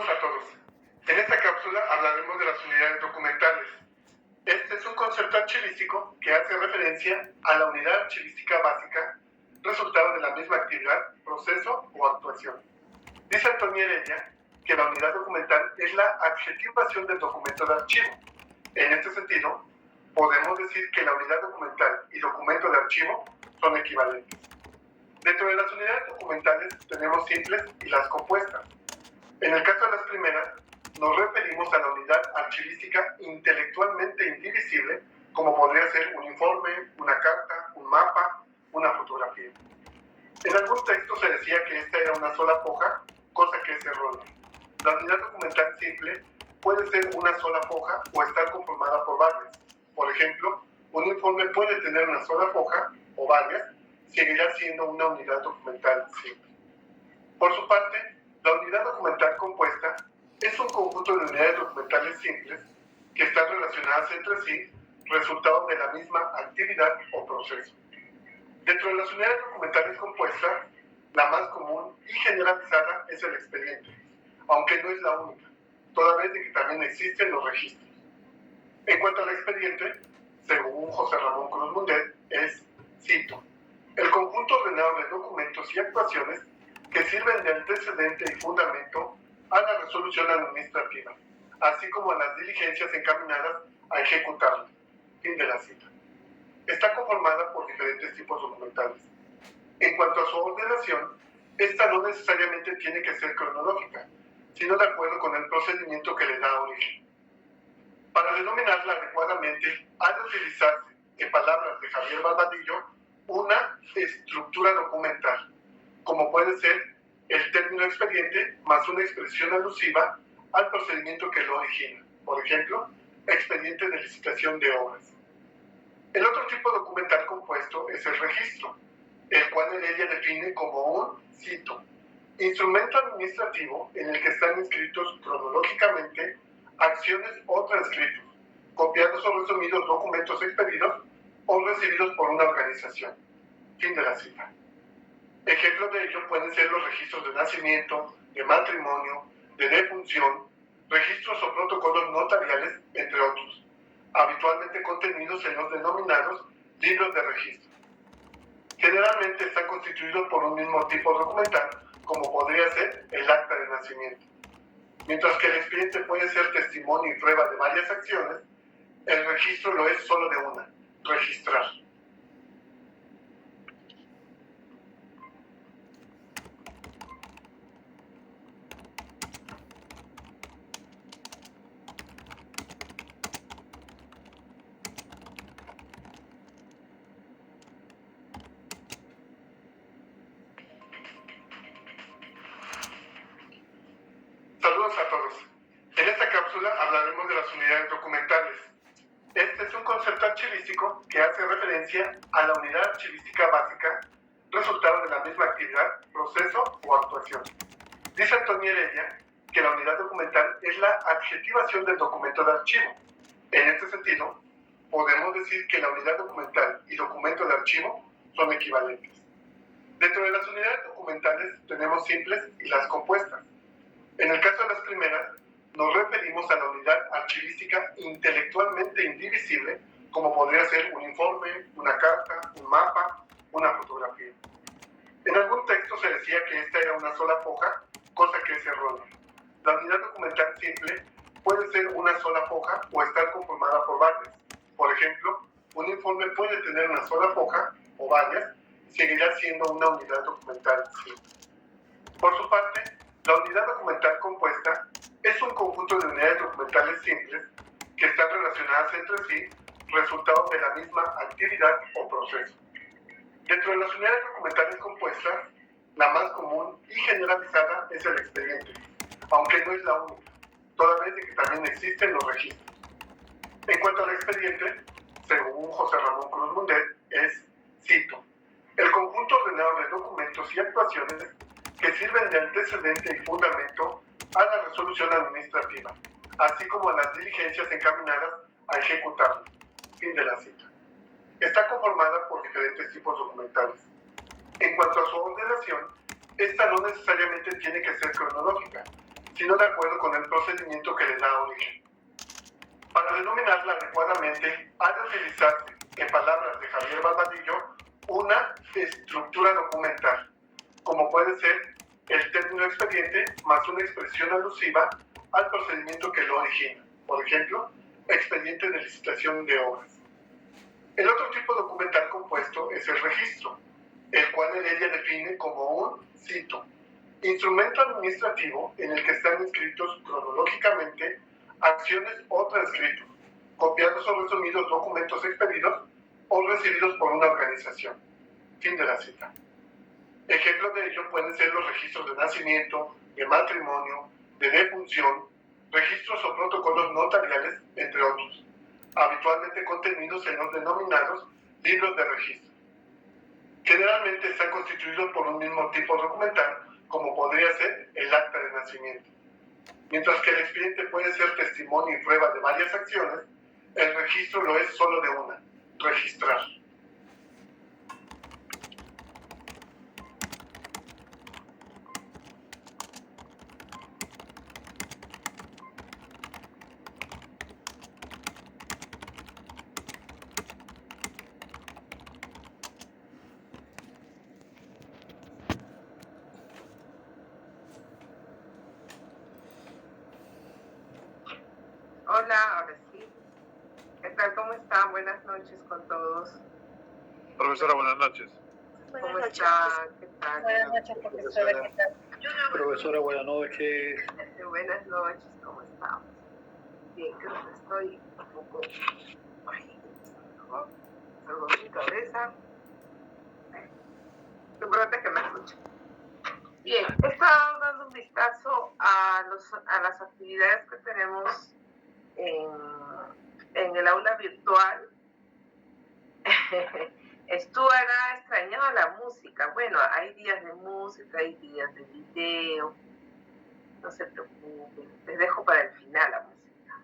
Saludos a todos. En esta cápsula hablaremos de las unidades documentales. Este es un concepto archivístico que hace referencia a la unidad archivística básica, resultado de la misma actividad, proceso o actuación. Dice Antonio Heredia que la unidad documental es la adjetivación del documento de archivo. En este sentido, podemos decir que la unidad documental y documento de archivo son equivalentes. Dentro de las unidades documentales tenemos simples y las compuestas. En el caso de las primeras, nos referimos a la unidad archivística intelectualmente indivisible, como podría ser un informe, una carta, un mapa, una fotografía. En algún texto se decía que esta era una sola hoja, cosa que es errónea. La unidad documental simple puede ser una sola hoja o estar conformada por varias. Por ejemplo, un informe puede tener una sola hoja o varias, seguirá siendo una unidad documental simple. Por su parte, la unidad documental compuesta es un conjunto de unidades documentales simples que están relacionadas entre sí, resultado de la misma actividad o proceso. Dentro de las unidades documentales compuestas, la más común y generalizada es el expediente, aunque no es la única, toda vez de que también existen los registros. En cuanto al expediente, según José Ramón Cruz Mundet, es, cito, el conjunto ordenado de documentos y actuaciones que sirven de antecedente y fundamento a la resolución administrativa, así como a las diligencias encaminadas a ejecutarla. Fin de la cita. Está conformada por diferentes tipos documentales. En cuanto a su ordenación, esta no necesariamente tiene que ser cronológica, sino de acuerdo con el procedimiento que le da origen. Para denominarla adecuadamente, ha de utilizarse, en palabras de Javier Barbadillo, una estructura documental, como puede ser el término expediente más una expresión alusiva al procedimiento que lo origina. Por ejemplo, expediente de licitación de obras. El otro tipo documental compuesto es el registro, el cual Heredia define como un, cito, instrumento administrativo en el que están inscritos cronológicamente acciones o transcritos, copiados o resumidos documentos expedidos o recibidos por una organización. Fin de la cita. Ejemplos de ello pueden ser los registros de nacimiento, de matrimonio, de defunción, registros o protocolos notariales, entre otros, habitualmente contenidos en los denominados libros de registro. Generalmente están constituidos por un mismo tipo documental, como podría ser el acta de nacimiento. Mientras que el expediente puede ser testimonio y prueba de varias acciones, el registro lo es solo de una, registrar. Saludos a todos. En esta cápsula hablaremos de las unidades documentales. Este es un concepto archivístico que hace referencia a la unidad archivística básica, resultado de la misma actividad, proceso o actuación. Dice Antonio Heredia que la unidad documental es la adjetivación del documento de archivo. En este sentido, podemos decir que la unidad documental y documento de archivo son equivalentes. Dentro de las unidades documentales tenemos simples y las compuestas. En el caso de las primeras, nos referimos a la unidad archivística intelectualmente indivisible, como podría ser un informe, una carta, un mapa, una fotografía. En algún texto se decía que esta era una sola hoja, cosa que es errónea. La unidad documental simple puede ser una sola hoja o estar conformada por varias. Por ejemplo, un informe puede tener una sola hoja o varias, seguirá siendo una unidad documental simple. Por su parte, la unidad documental compuesta es un conjunto de unidades documentales simples que están relacionadas entre sí, resultado de la misma actividad o proceso. Dentro de las unidades documentales compuestas, la más común y generalizada es el expediente, aunque no es la única, toda vez de que también existen los registros. En cuanto al expediente, según José Ramón Cruz Mundet, es, cito, el conjunto ordenado de documentos y actuaciones que sirven de antecedente y fundamento a la resolución administrativa, así como a las diligencias encaminadas a ejecutarla. Fin de la cita. Está conformada por diferentes tipos documentales. En cuanto a su ordenación, esta no necesariamente tiene que ser cronológica, sino de acuerdo con el procedimiento que le da origen. Para denominarla adecuadamente, ha de utilizarse, en palabras de Javier Barbadillo, una estructura documental, como puede ser el término expediente más una expresión alusiva al procedimiento que lo origina. Por ejemplo, expediente de licitación de obras. El otro tipo documental compuesto es el registro, el cual Heredia define como un, cito, instrumento administrativo en el que están inscritos cronológicamente acciones o transcritos, copiados o resumidos documentos expedidos o recibidos por una organización. Fin de la cita. Ejemplos de ello pueden ser los registros de nacimiento, de matrimonio, de defunción, registros o protocolos notariales, entre otros, habitualmente contenidos en los denominados libros de registro. Generalmente están constituidos por un mismo tipo documental, como podría ser el acta de nacimiento. Mientras que el expediente puede ser testimonio y prueba de varias acciones, el registro lo es solo de una, registrar. Hola, ahora sí. ¿Qué tal? ¿Cómo están? Buenas noches con todos. Profesora, buenas noches. ¿Cómo está? ¿Qué tal? Buenas noches, profesora. ¿Qué tal? Profesora, buenas noches. Buenas noches, ¿cómo estamos? Bien, creo que estoy un poco... Ay, ¿no? Algo en mi cabeza. Lo importante es que me escuchen. Bien, he estado dando un vistazo a las actividades que tenemos en el aula virtual. Stuart ha extrañado la música. Bueno, hay días de música, hay días de video. No se preocupen, les dejo para el final la música.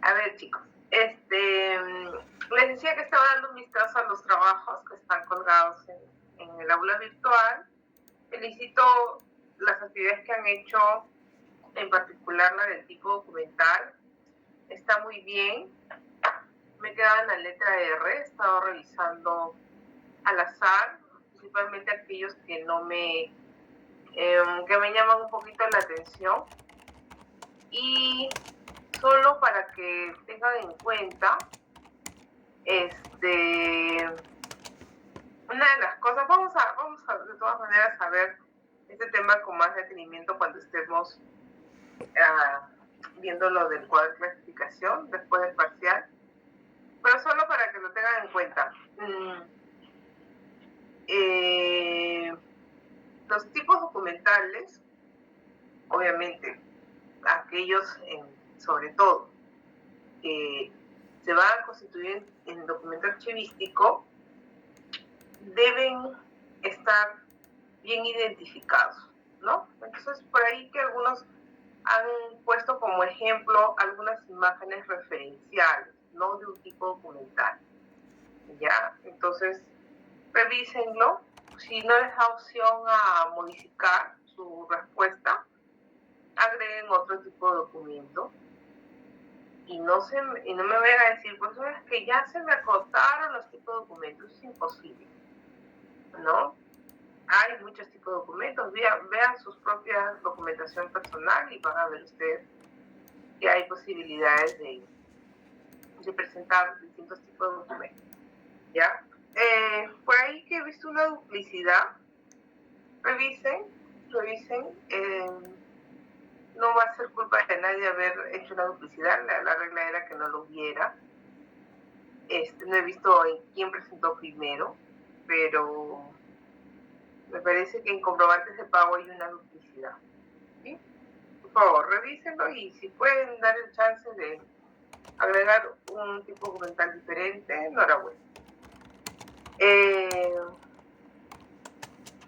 A ver, chicos, les decía que estaba dando un vistazo a los trabajos que están colgados en el aula virtual. Felicito las actividades que han hecho, en particular la del tipo documental. Está muy bien. Me he quedado en la letra R, he estado revisando al azar, principalmente aquellos que que me llaman un poquito la atención. Y solo para que tengan en cuenta, una de las cosas, vamos a de todas maneras a ver este tema con más detenimiento cuando estemos viendo lo del cuadro de clasificación después del parcial, pero solo para que lo tengan en cuenta. Los tipos documentales, obviamente, aquellos sobre todo que se van a constituir en documento archivístico, deben estar bien identificados, ¿no? Entonces, por ahí que algunos han puesto como ejemplo algunas imágenes referenciales, ¿no? De un tipo documental, ¿ya? Entonces, revísenlo. Si no les da opción a modificar su respuesta, agreguen otro tipo de documento. Y no me vayan a decir, pues es que ya se me acotaron los tipos de documentos. Es imposible, ¿no? Hay muchos tipos de documentos. Vean sus propias documentación personal y van a ver ustedes que hay posibilidades de presentar distintos tipos de documentos, ¿ya? Por ahí que he visto una duplicidad, revisen. No va a ser culpa de nadie haber hecho una duplicidad, la regla era que no lo hubiera. No he visto en quién presentó primero, pero me parece que en comprobantes de pago hay una duplicidad, ¿sí? Por favor, revísenlo y si pueden dar el chance de agregar un tipo documental diferente, enhorabuena.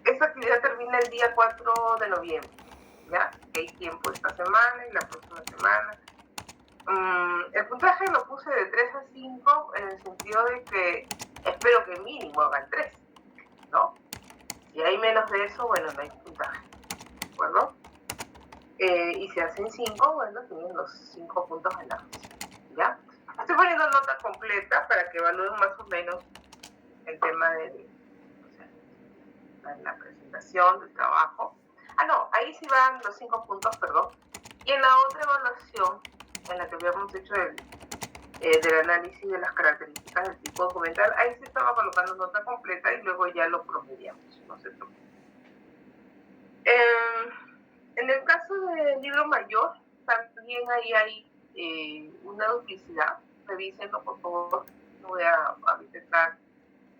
Esta actividad termina el día 4 de noviembre, ¿ya? Hay tiempo esta semana y la próxima semana. El puntaje lo puse de 3 a 5 en el sentido de que espero que mínimo hagan 3, ¿no? Si hay menos de eso, bueno, no hay puntaje. acuerdo? Y se hacen 5, bueno, tienen los 5 puntos de la resolución, ¿ya? Estoy poniendo nota completa para que evalúen más o menos el tema de la presentación del trabajo. No, ahí sí van los 5 puntos, perdón. Y en la otra evaluación, en la que habíamos hecho del análisis de las características del tipo documental, ahí sí estaba colocando nota completa y luego ya lo promediamos, no se preocupen. En el caso del libro mayor, también ahí hay una duplicidad. Revísenlo, por favor. No voy a intentar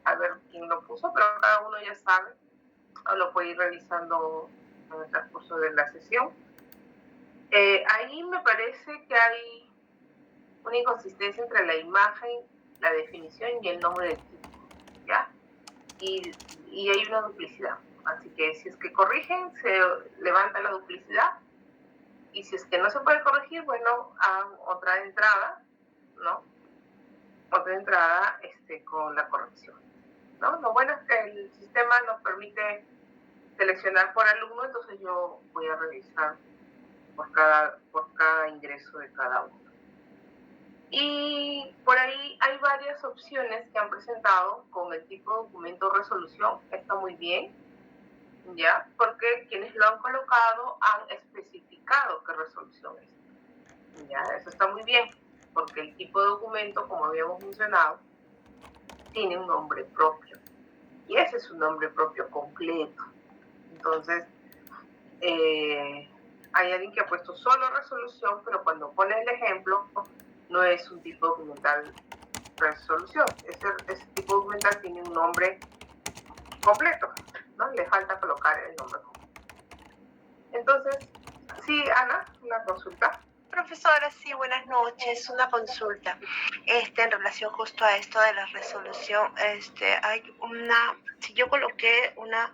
a ver quién lo puso, pero cada uno ya sabe, o lo puede ir revisando en el transcurso de la sesión. Ahí me parece que hay una inconsistencia entre la imagen, la definición y el nombre del título, ¿ya? Y hay una duplicidad. Así que si es que corrigen, se levanta la duplicidad. Y si es que no se puede corregir, bueno, hagan otra entrada, ¿no? Otra entrada con la corrección, ¿no? Lo bueno es que el sistema nos permite seleccionar por alumno, entonces yo voy a revisar por cada ingreso de cada uno. Y por ahí hay varias opciones que han presentado con el tipo de documento resolución. Está muy bien, ¿ya? Porque quienes lo han colocado han especificado qué resolución es. ¿Ya? Eso está muy bien, porque el tipo de documento, como habíamos mencionado, tiene un nombre propio. Y ese es un nombre propio completo. Entonces, hay alguien que ha puesto solo resolución, pero cuando pone el ejemplo, no es un tipo documental resolución. Ese tipo documental tiene un nombre completo, ¿no? Le falta colocar el nombre completo. Entonces, sí, Ana, una consulta. Profesora, sí, buenas noches. Una consulta. En relación justo a esto de la resolución, hay si yo coloqué una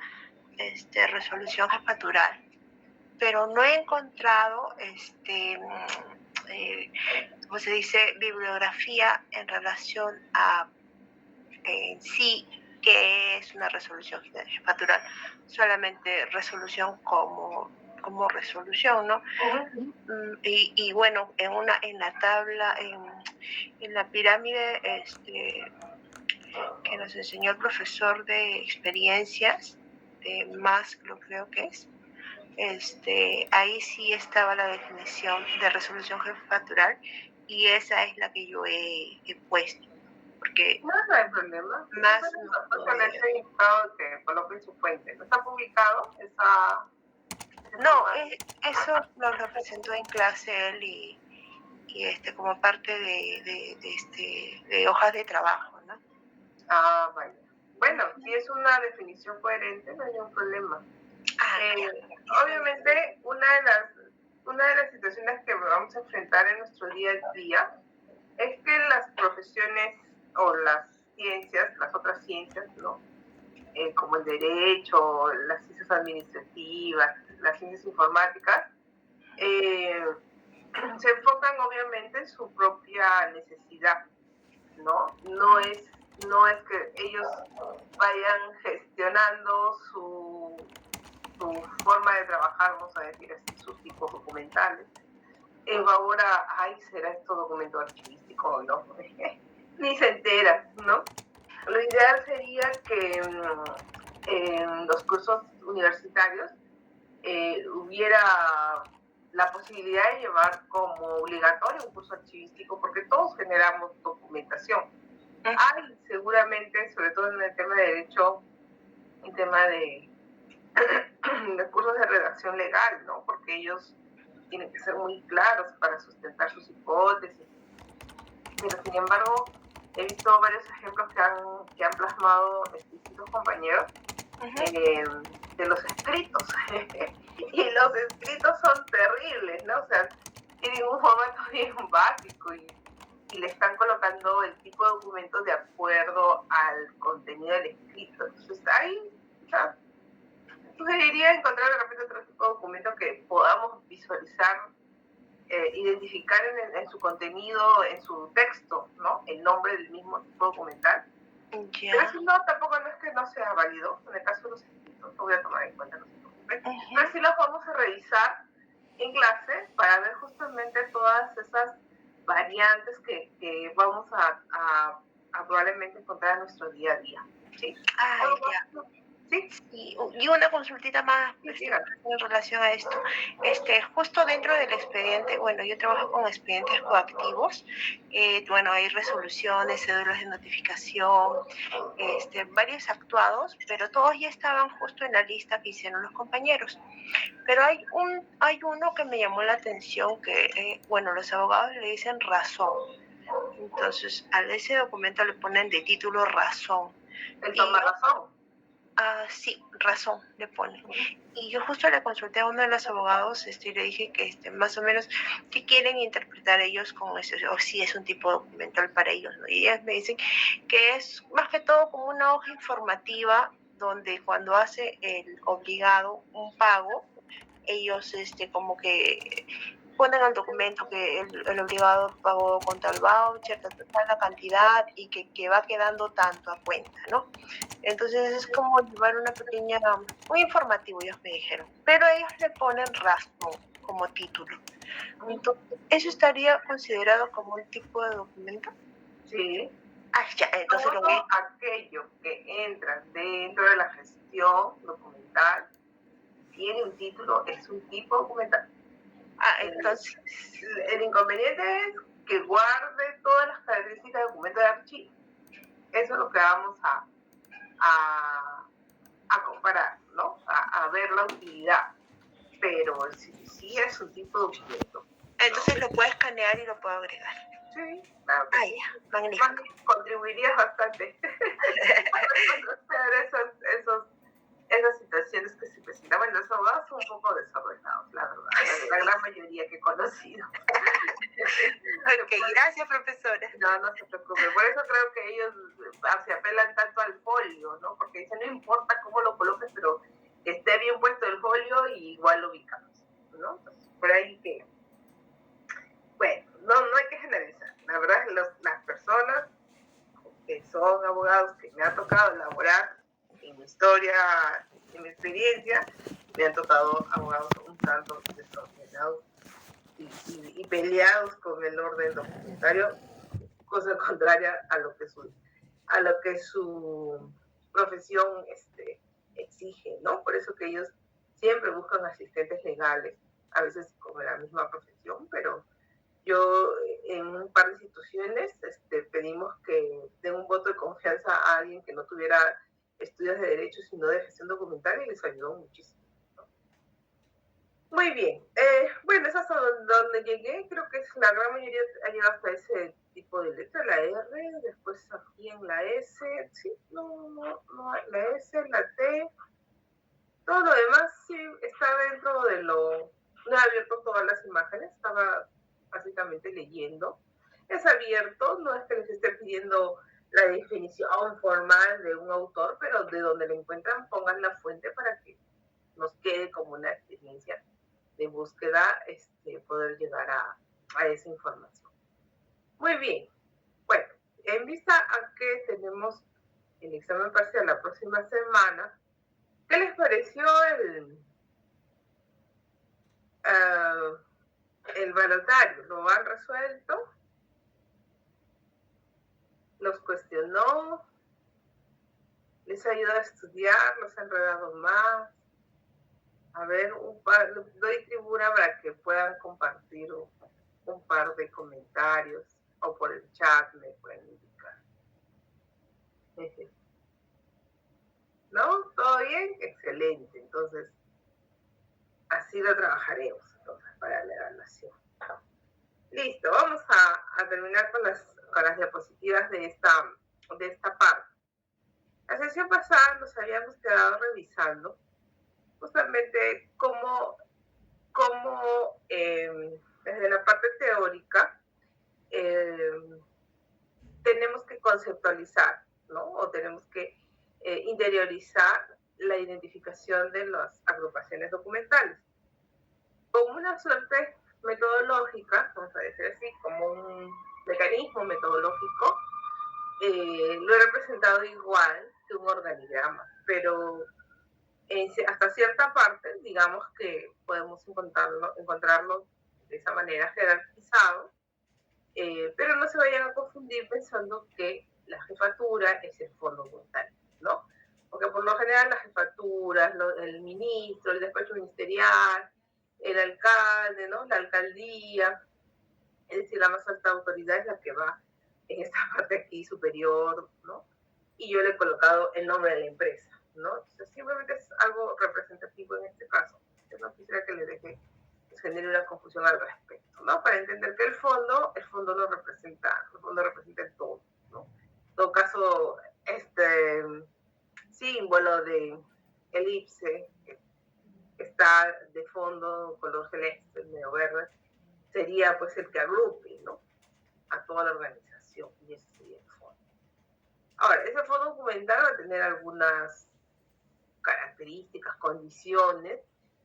resolución jefatura, pero no he encontrado como se dice, bibliografía en relación a en sí qué es una resolución jefatura, solamente resolución como resolución, ¿no? Uh-huh. Y bueno, en la tabla, en la pirámide que nos enseñó el profesor de experiencias, de Maslow creo que es, ahí sí estaba la definición de resolución jefatural y esa es la que yo he puesto. Porque no hay problema. Más no les he indicado que coloquen su fuente. ¿No está publicado esa? No, eso lo presentó en clase él y como parte de hojas de trabajo, ¿no? Ah, vaya. Bueno, si es una definición coherente, no hay ningún problema. Obviamente, una de las situaciones que vamos a enfrentar en nuestro día a día es que las profesiones o las ciencias, las otras ciencias, ¿no? Como el derecho, las ciencias administrativas, las ciencias informáticas, se enfocan obviamente en su propia necesidad, ¿no? No es que ellos vayan gestionando su forma de trabajar, vamos a decir así, sus tipos documentales. Ahora, ¿será esto documento archivístico o no? Ni se entera, ¿no? Lo ideal sería que en los cursos universitarios hubiera la posibilidad de llevar como obligatorio un curso archivístico, porque todos generamos documentación. Hay seguramente, sobre todo en el tema de derecho, el tema de cursos de redacción legal, ¿no? Porque ellos tienen que ser muy claros para sustentar sus hipótesis. Pero sin embargo, he visto varios ejemplos que han plasmado distintos compañeros de los escritos. Y los escritos son terribles, ¿no? O sea, tienen un formato bien básico y le están colocando el tipo de documento de acuerdo al contenido del escrito. Entonces, ahí, o sea, sugeriría encontrar de repente otro tipo de documento que podamos visualizar, identificar en su contenido, en su texto, ¿no? El nombre del mismo tipo documental. Yeah. Pero si no, tampoco no es que no sea válido. En el caso de los escritos, lo voy a tomar en cuenta, no se preocupen. Pero sí los vamos vamos a revisar en clase para ver justamente todas esas variantes que vamos a probablemente encontrar en nuestro día a día. ¿Sí? Ah, ya. ¿Sí? Y una consultita más Sí, en relación a esto. Justo dentro del expediente, bueno, yo trabajo con expedientes coactivos, bueno, hay resoluciones, cédulas de notificación, varios actuados, pero todos ya estaban justo en la lista que hicieron los compañeros. Pero hay uno que me llamó la atención, que, bueno, los abogados le dicen razón. Entonces, a ese documento le ponen de título razón. El toma razón. Sí, razón le pone. Y yo justo le consulté a uno de los abogados y le dije que más o menos qué quieren interpretar ellos con eso, o si es un tipo documental para ellos, ¿no? Y ellos me dicen que es más que todo como una hoja informativa donde cuando hace el obligado un pago, ellos como que ponen al documento que el obligado pagó con tal voucher, tal la cantidad y que va quedando tanto a cuenta, ¿no? Entonces es como llevar una pequeña, muy informativo, ellos me dijeron, pero ellos le ponen razón como título. Entonces, ¿eso estaría considerado como un tipo de documento? Sí. Ya, entonces todo aquello que entra dentro de la gestión documental tiene un título, es un tipo documental. Entonces... El inconveniente es que guarde todas las características de documento de archivo. Eso es lo que vamos a comparar, ¿no? A ver la utilidad. Pero sí es un tipo de documento. Entonces lo puedo escanear y lo puedo agregar. Sí, claro. Ya, magnífico. Contribuirías bastante a conocer esas situaciones que se presentan. Bueno, los abogados son un poco desordenados, la verdad, la gran mayoría que he conocido. Ok, gracias, profesora. No se preocupe, por eso creo que ellos se apelan tanto al folio, ¿no? Porque dicen, no importa cómo lo coloques, pero que esté bien puesto el folio y igual lo ubicamos, ¿no? Entonces, por ahí que... Bueno, no hay que generalizar. La verdad, las personas que son abogados que me ha tocado elaborar en mi historia, en mi experiencia, me han tocado abogados un tanto desordenados y peleados con el orden documentario, cosa contraria a lo que su profesión exige, ¿no? Por eso que ellos siempre buscan asistentes legales, a veces con la misma profesión, pero yo en un par de instituciones pedimos que den un voto de confianza a alguien que no tuviera estudios de derecho, sino de gestión documental, y les ayudó muchísimo, ¿no? Muy bien. Bueno, es hasta donde llegué. Creo que la gran mayoría ha llegado hasta ese tipo de letra, la R, después aquí en la S, sí, no, la S, la T. Todo lo demás sí está dentro de lo... No he abierto todas las imágenes, estaba básicamente leyendo. Es abierto, no es que les esté pidiendo la definición formal de un autor, pero de donde lo encuentran pongan la fuente para que nos quede como una experiencia de búsqueda, poder llegar a esa información. Muy bien. Bueno, en vista a que tenemos el examen parcial la próxima semana, ¿qué les pareció el balotario? ¿Lo han resuelto? ¿Los cuestionó? ¿Les ha ayudado a estudiar? ¿Los ha enredado más? A ver, doy tribuna para que puedan compartir un par de comentarios o por el chat me pueden indicar. ¿No? ¿Todo bien? Excelente. Entonces, así lo trabajaremos entonces para la evaluación. Listo, vamos a terminar con las diapositivas de esta parte. La sesión pasada nos habíamos quedado revisando justamente cómo desde la parte teórica tenemos que conceptualizar, ¿no? O tenemos que interiorizar la identificación de las agrupaciones documentales. Como una suerte metodológica, vamos a decir así, como un mecanismo metodológico, lo he representado igual que un organigrama, pero hasta cierta parte, digamos que podemos encontrarlo de esa manera jerarquizado, pero no se vayan a confundir pensando que la jefatura es el fondo monetario, ¿no? Porque por lo general las jefaturas, el ministro, el despacho ministerial, el alcalde, ¿no? La alcaldía, es decir, la más alta autoridad es la que va en esta parte aquí superior, ¿no? Y yo le he colocado el nombre de la empresa, ¿no? Entonces, simplemente es algo representativo en este caso. Yo no quisiera que le deje, pues, genere una confusión al respecto, ¿no? Para entender que el fondo no representa, el fondo representa el todo, ¿no? En todo caso, este símbolo de elipse, que está de fondo, color celeste, medio verde, sería pues el que agrupe, ¿no? A toda la organización, y ese sería el fondo. Ahora, ese fondo documental va a tener algunas características, condiciones,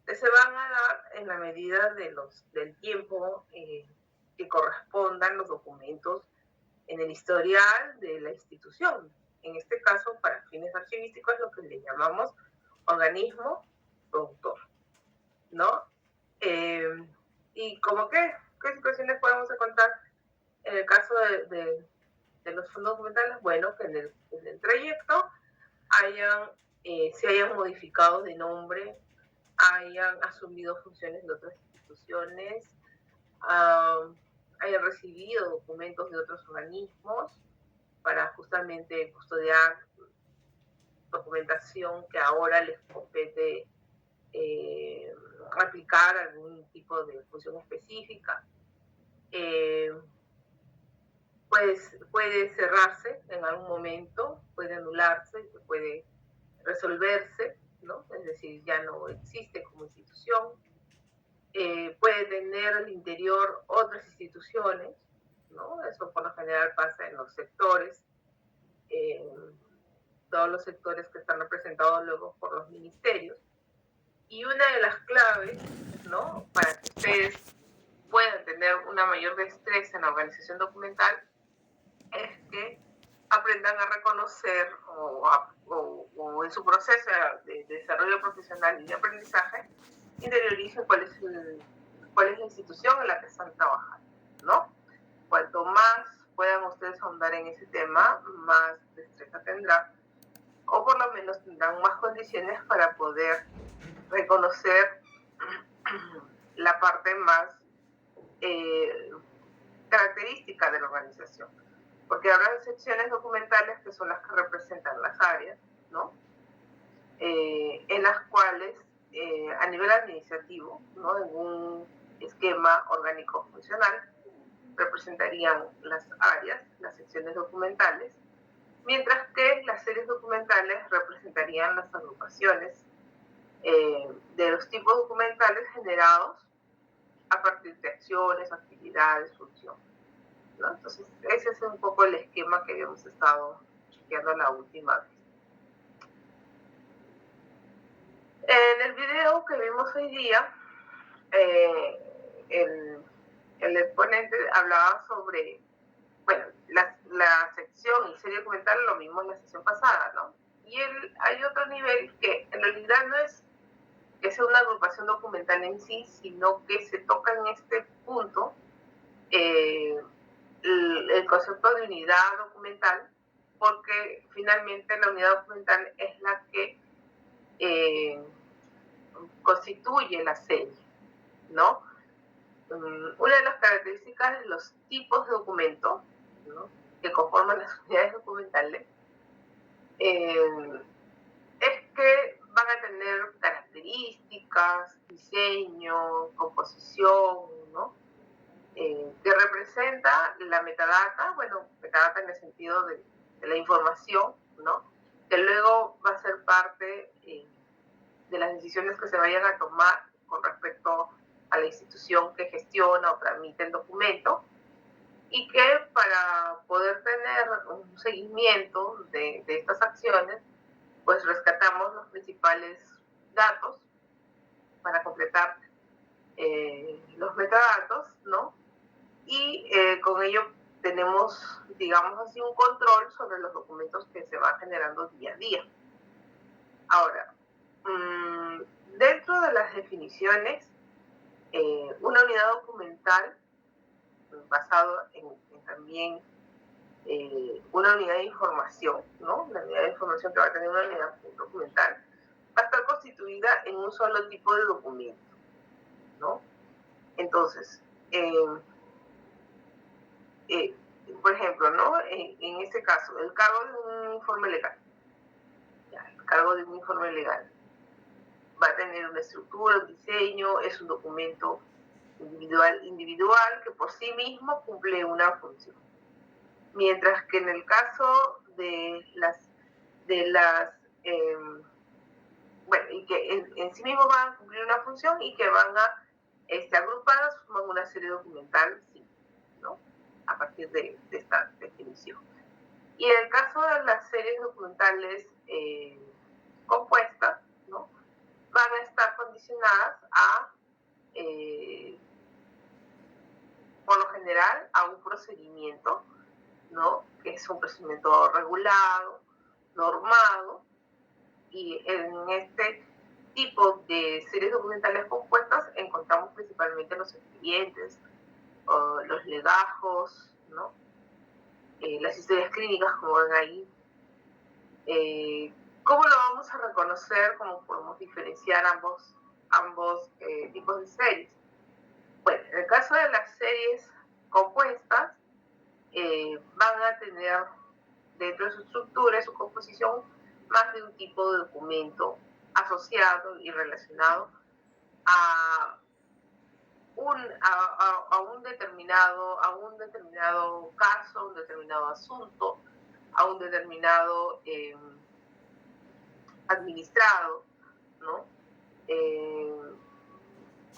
que se van a dar en la medida del tiempo que correspondan los documentos en el historial de la institución. En este caso, para fines archivísticos, es lo que le llamamos organismo productor, ¿no? Y como ¿qué situaciones podemos encontrar en el caso de los fondos documentales? Bueno, que en el trayecto se hayan modificado de nombre, hayan asumido funciones de otras instituciones, hayan recibido documentos de otros organismos para justamente custodiar documentación que ahora les compete aplicar algún tipo de función específica. Pues puede cerrarse en algún momento, puede anularse, puede resolverse, ¿no? Es decir, ya no existe como institución. Puede tener al interior otras instituciones, ¿no? Eso por lo general pasa en los sectores, todos los sectores que están representados luego por los ministerios. Y una de las claves, ¿no? Para que ustedes puedan tener una mayor destreza en la organización documental es que aprendan a reconocer o en su proceso de desarrollo profesional y de aprendizaje, interioricen cuál es la institución en la que están trabajando, ¿no? Cuanto más puedan ustedes ahondar en ese tema, más destreza tendrán, o por lo menos tendrán más condiciones para poder reconocer la parte más característica de la organización. Porque habrá secciones documentales que son las que representan las áreas, ¿no? En las cuales, a nivel administrativo, ¿no? En un esquema orgánico funcional, representarían las áreas, las secciones documentales, mientras que las series documentales representarían las agrupaciones de los tipos documentales generados a partir de acciones, actividades, funciones, ¿no? Entonces, ese es un poco el esquema que habíamos estado chequeando la última vez. En el video que vimos hoy día, el exponente hablaba sobre, bueno, la sección y serie documental, lo mismo en la sesión pasada, ¿no? Y hay otro nivel que en realidad no es que sea una agrupación documental en sí, sino que se toca en este punto el concepto de unidad documental, porque finalmente la unidad documental es la que constituye la serie, ¿no? Una de las características de los tipos de documentos, ¿no?, que conforman las unidades documentales es que van a tener características, diseño, composición, ¿no?, que representa la metadata, bueno, metadata en el sentido de la información, ¿no?, que luego va a ser parte de las decisiones que se vayan a tomar con respecto a la institución que gestiona o tramite el documento, y que para poder tener un seguimiento de estas acciones, pues rescatamos los principales datos para completar los metadatos, ¿no? Y con ello tenemos, digamos así, un control sobre los documentos que se van generando día a día. Ahora, dentro de las definiciones, una unidad documental basado en también una unidad de información, ¿no? La unidad de información que va a tener una unidad documental va a estar constituida en un solo tipo de documento, ¿no? Entonces, por ejemplo, ¿no? En este caso, el cargo de un informe legal. Ya, el cargo de un informe legal va a tener una estructura, un diseño, es un documento individual que por sí mismo cumple una función. Mientras que en el caso de bueno, y que en sí mismo van a cumplir una función y que van a agrupadas forman una serie documental, sí, ¿no? A partir de esta definición. Y en el caso de las series documentales compuestas, ¿no? Van a estar condicionadas a, por lo general, a un procedimiento, ¿no? Que es un procedimiento regulado, normado, y en este tipo de series documentales compuestas encontramos principalmente los expedientes, los legajos, ¿no? Las historias clínicas, como ven ahí. ¿Cómo lo vamos a reconocer? ¿Cómo podemos diferenciar ambos tipos de series? Bueno, en el caso de las series compuestas, van a tener dentro de su estructura y su composición más de un tipo de documento asociado y relacionado a un determinado caso, un determinado asunto, a un determinado administrado, ¿no?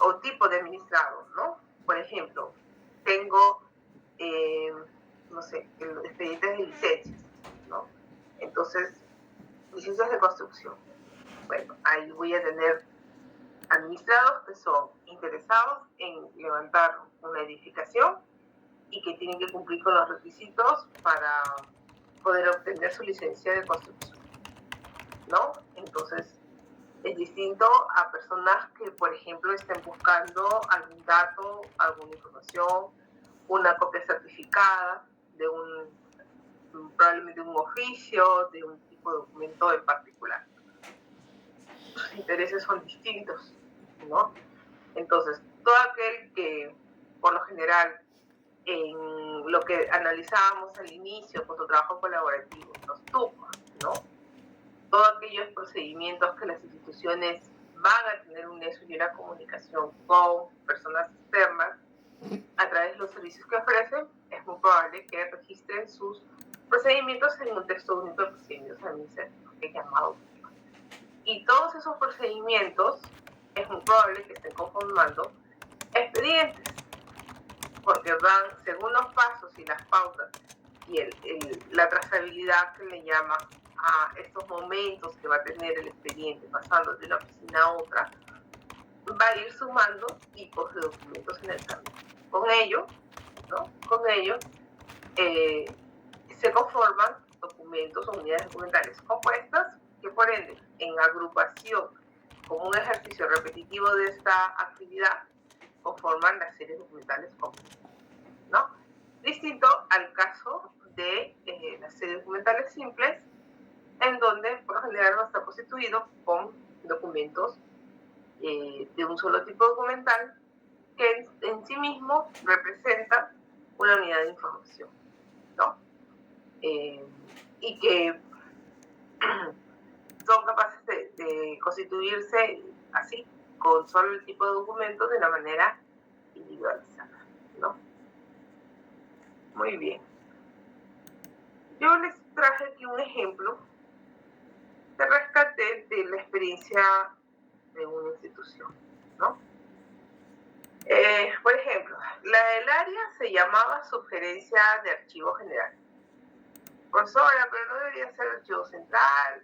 O tipo de administrado, ¿no? Por ejemplo, tengo, no sé, expedientes de licencias, ¿no? Entonces, licencias de construcción. Bueno, ahí voy a tener administrados que son interesados en levantar una edificación y que tienen que cumplir con los requisitos para poder obtener su licencia de construcción, ¿no? Entonces, es distinto a personas que, por ejemplo, estén buscando algún dato, alguna información, una copia certificada de probablemente un oficio, de un tipo de documento en particular. Sus intereses son distintos, ¿no? Entonces, todo aquel que, por lo general, en lo que analizábamos al inicio con su trabajo colaborativo, los TUC, ¿no? Todos aquellos procedimientos que las instituciones van a tener un nexo y una comunicación con personas externas a través de los servicios que ofrecen, es muy probable que registren sus procedimientos en un texto único de procedimientos administrativos, que es llamado. Y todos esos procedimientos es muy probable que estén conformando expedientes, porque van según los pasos y las pautas y la trazabilidad que le llama a estos momentos que va a tener el expediente pasando de una oficina a otra, va a ir sumando tipos de documentos en el camino. Con ello, ¿no? Se conforman documentos o unidades documentales compuestas que, por ende, en agrupación como un ejercicio repetitivo de esta actividad, conforman las series documentales compuestas, ¿no? Distinto al caso de las series documentales simples, en donde por lo general no está constituido con documentos de un solo tipo documental que en sí mismo representa una unidad de información, ¿no? Y que son capaces de constituirse así, con solo el tipo de documento de una manera individualizada, ¿no? Muy bien. Yo les traje aquí un ejemplo que rescaté de la experiencia de una institución, ¿no? Por ejemplo, el área se llamaba Sugerencia de Archivo General. Profesora, pero no debería ser archivo central.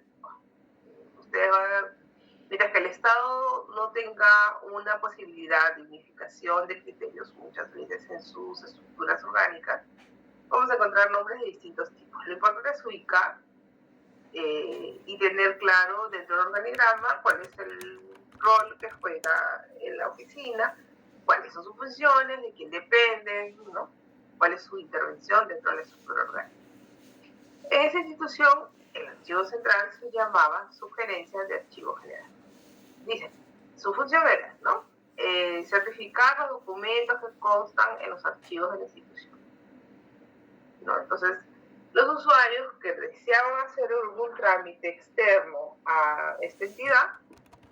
Ustedes van a ver, mientras que el Estado no tenga una posibilidad de unificación de criterios muchas veces en sus estructuras orgánicas, vamos a encontrar nombres de distintos tipos. Lo importante es ubicar y tener claro dentro del organigrama cuál es el rol que juega en la oficina, cuáles son sus funciones, de quién dependen, ¿no? Cuál es su intervención dentro de la estructura orgánica. En esa institución, el archivo central se llamaba Sugerencias de Archivo General. Dice, su función era, ¿no? Certificar los documentos que constan en los archivos de la institución, ¿no? Entonces, los usuarios que deseaban hacer algún trámite externo a esta entidad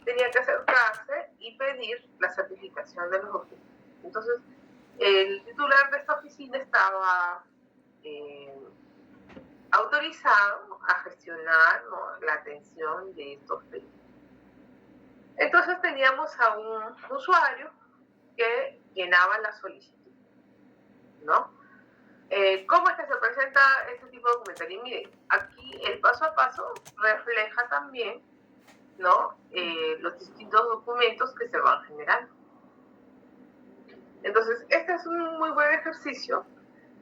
tenían que acercarse y pedir la certificación de los documentos. Entonces, el titular de esta oficina estaba autorizado a gestionar, ¿no?, la atención de estos pedidos. Entonces teníamos a un usuario que llenaba la solicitud, ¿no? ¿Cómo es que se presenta este tipo de documentación? Miren, aquí el paso a paso refleja también, ¿no?, los distintos documentos que se van generando. Entonces, este es un muy buen ejercicio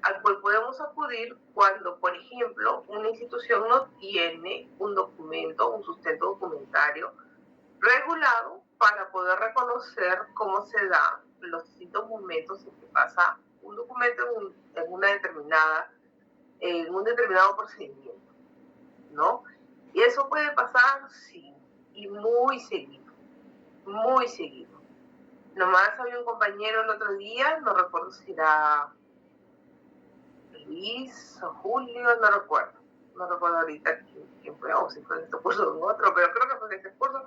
al cual podemos acudir cuando, por ejemplo, una institución no tiene un documento, un sustento documentario regulado para poder reconocer cómo se dan los distintos momentos en que pasa un documento en un determinado procedimiento, ¿no? Y eso puede pasar, sí, y muy seguido, muy seguido. Nomás había un compañero el otro día, no recuerdo si era Luis o Julio, no recuerdo ahorita quién fue, o si fue en este curso o en otro, pero creo que fue en este curso,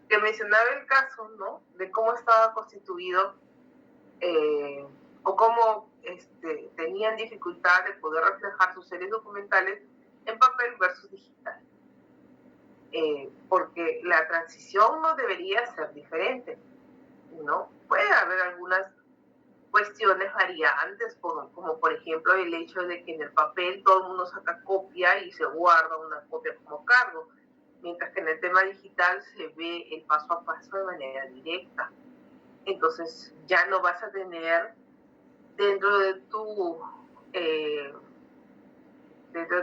que mencionaba el caso, ¿no?, de cómo estaba constituido o cómo tenían dificultad de poder reflejar sus series documentales en papel versus digital. Porque la transición no debería ser diferente, ¿no? Puede haber algunas cuestiones variantes, como por ejemplo el hecho de que en el papel todo el mundo saca copia y se guarda una copia como cargo, mientras que en el tema digital se ve el paso a paso de manera directa. Entonces ya no vas a tener dentro de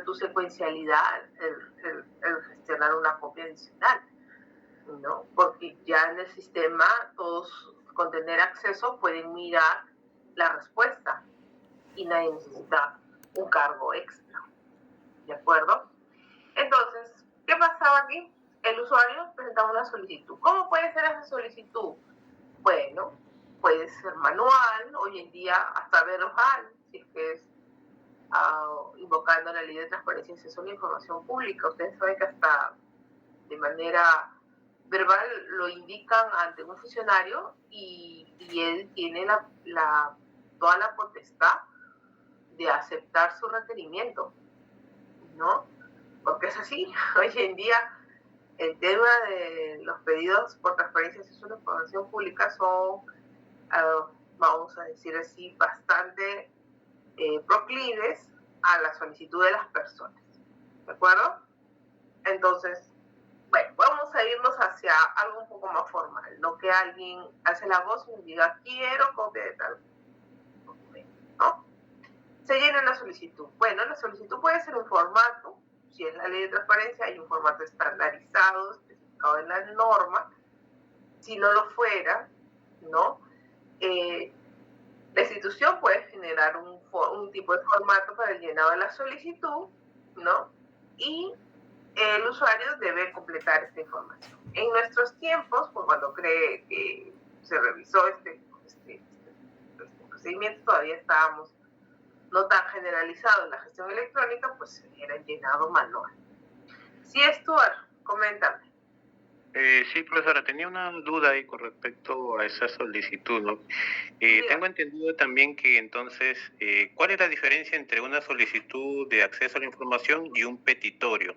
tu secuencialidad el gestionar una copia adicional, ¿no? Porque ya en el sistema todos con tener acceso pueden mirar la respuesta y nadie necesita un cargo extra, ¿de acuerdo? Entonces, ¿qué pasaba aquí? El usuario presentaba una solicitud. ¿Cómo puede ser esa solicitud? Bueno, puede ser manual, hoy en día hasta verbal, si es que es invocando la ley de transparencia y acceso a la información pública. Ustedes saben que hasta de manera verbal lo indican ante un funcionario y él tiene toda la potestad de aceptar su requerimiento, ¿no? Porque es así, hoy en día el tema de los pedidos por transparencia y acceso a la información pública son, vamos a decir así, bastante proclives a la solicitud de las personas, ¿de acuerdo? Entonces, bueno, vamos a irnos hacia algo un poco más formal, no que alguien alce la voz y nos diga, quiero copia de tal documento, ¿no? Se llena una solicitud. Bueno, la solicitud puede ser un formato, si es la ley de transparencia, hay un formato estandarizado, especificado en la norma. Si no lo fuera, ¿no?, la institución puede generar un tipo de formato para el llenado de la solicitud, ¿no? Y el usuario debe completar esta información. En nuestros tiempos, pues cuando cree que se revisó este procedimiento, todavía estábamos no tan generalizado en la gestión electrónica, pues era llenado manual. Sí, Stuart, coméntame. Sí, profesora, tenía una duda ahí con respecto a esa solicitud, ¿no? Tengo entendido también que entonces, ¿cuál es la diferencia entre una solicitud de acceso a la información y un petitorio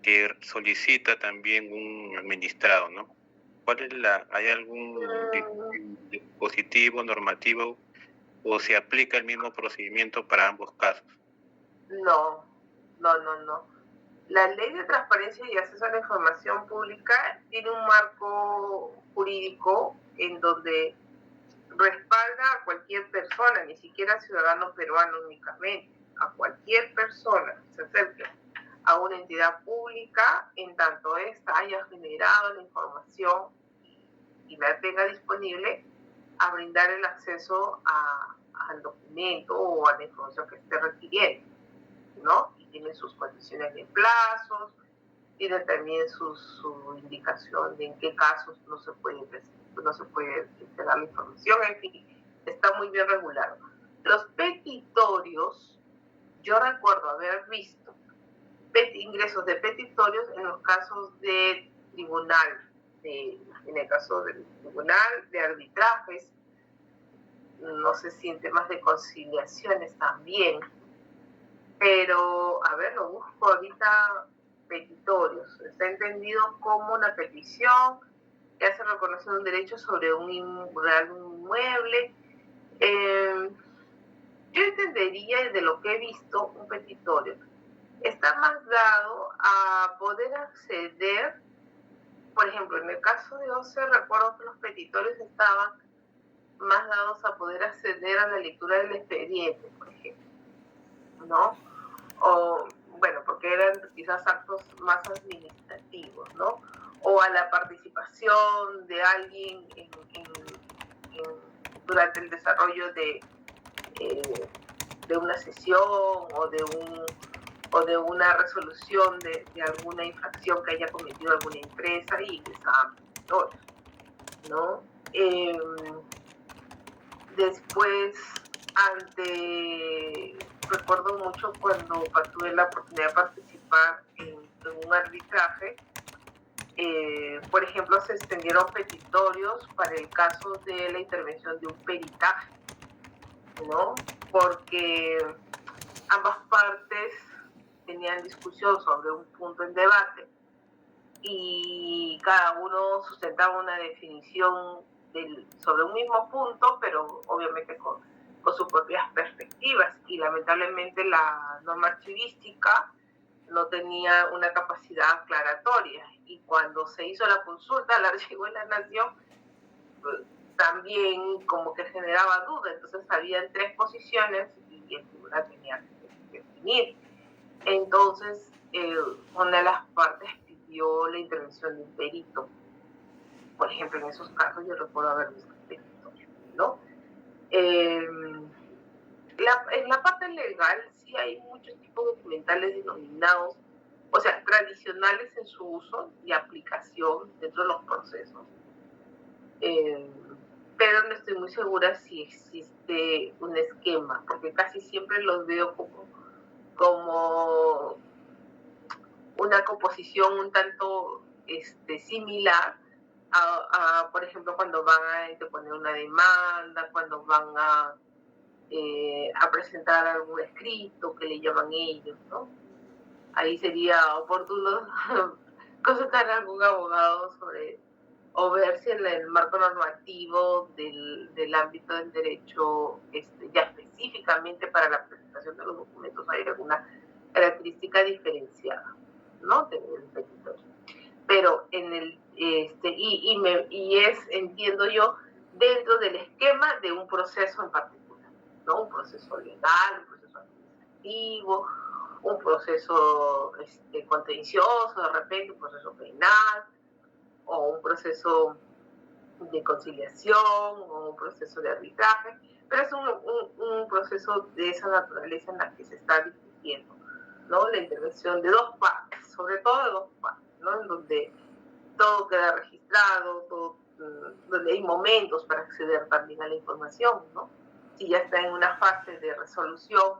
que solicita también un administrado, ¿no? ¿Hay algún dispositivo normativo o se aplica el mismo procedimiento para ambos casos? No. La ley de transparencia y acceso a la información pública tiene un marco jurídico en donde respalda a cualquier persona, ni siquiera ciudadano peruano únicamente, a cualquier persona que se acerque a una entidad pública en tanto ésta haya generado la información y la tenga disponible, a brindar el acceso al documento o a la información que esté requiriendo, ¿no? Y tiene sus condiciones de plazos, tiene también su indicación de en qué casos no se puede entregar la información, en fin, está muy bien regulado. Los petitorios, yo recuerdo haber visto ingresos de petitorios en los casos de tribunal, en el caso del tribunal de arbitrajes, no sé si en temas de conciliaciones también, pero a ver, lo busco ahorita. Petitorios, está entendido como una petición que hace reconocer un derecho sobre un inmueble. Yo entendería, de lo que he visto, un petitorio está más dado a poder acceder, por ejemplo, en el caso de OCE, recuerdo que los petitorios estaban más dados a poder acceder a la lectura del expediente, por ejemplo, ¿no? O, bueno, porque eran quizás actos más administrativos, ¿no? O a la participación de alguien durante el desarrollo de una sesión o de una resolución de alguna infracción que haya cometido alguna empresa y ingresaban petitorios, ¿no? Después, recuerdo mucho cuando tuve la oportunidad de participar en un arbitraje, por ejemplo, se extendieron petitorios para el caso de la intervención de un peritaje, ¿no? Porque ambas partes tenían discusión sobre un punto en debate y cada uno sustentaba una definición sobre un mismo punto, pero obviamente con sus propias perspectivas, y lamentablemente la norma archivística no tenía una capacidad aclaratoria, y cuando se hizo la consulta al Archivo de la Nación, pues, también como que generaba duda. Entonces habían tres posiciones y el tribunal tenía que definir. Entonces una de las partes pidió la intervención de un perito. Por ejemplo, en esos casos yo recuerdo haber visto petitorio, ¿no? En la parte legal sí hay muchos tipos documentales denominados, o sea, tradicionales en su uso y aplicación dentro de los procesos. Pero no estoy muy segura si existe un esquema, porque casi siempre los veo como una composición un tanto similar por ejemplo, cuando van a interponer una demanda, cuando van a presentar algún escrito que le llaman ellos, ¿no? Ahí sería oportuno consultar a algún abogado sobre, o ver si en el marco normativo del ámbito del derecho, ya específicamente para la presentación de los documentos, hay alguna característica diferenciada, ¿no? Del petitorio. Pero en el entiendo yo, dentro del esquema de un proceso en particular, ¿no? Un proceso legal, un proceso administrativo, un proceso contencioso, de repente un proceso penal, o un proceso de conciliación, o un proceso de arbitraje, pero es un proceso de esa naturaleza en la que se está discutiendo, ¿no? La intervención de dos partes, sobre todo de dos partes, ¿no? En donde todo queda registrado, donde hay momentos para acceder también a la información, ¿no? Si ya está en una fase de resolución,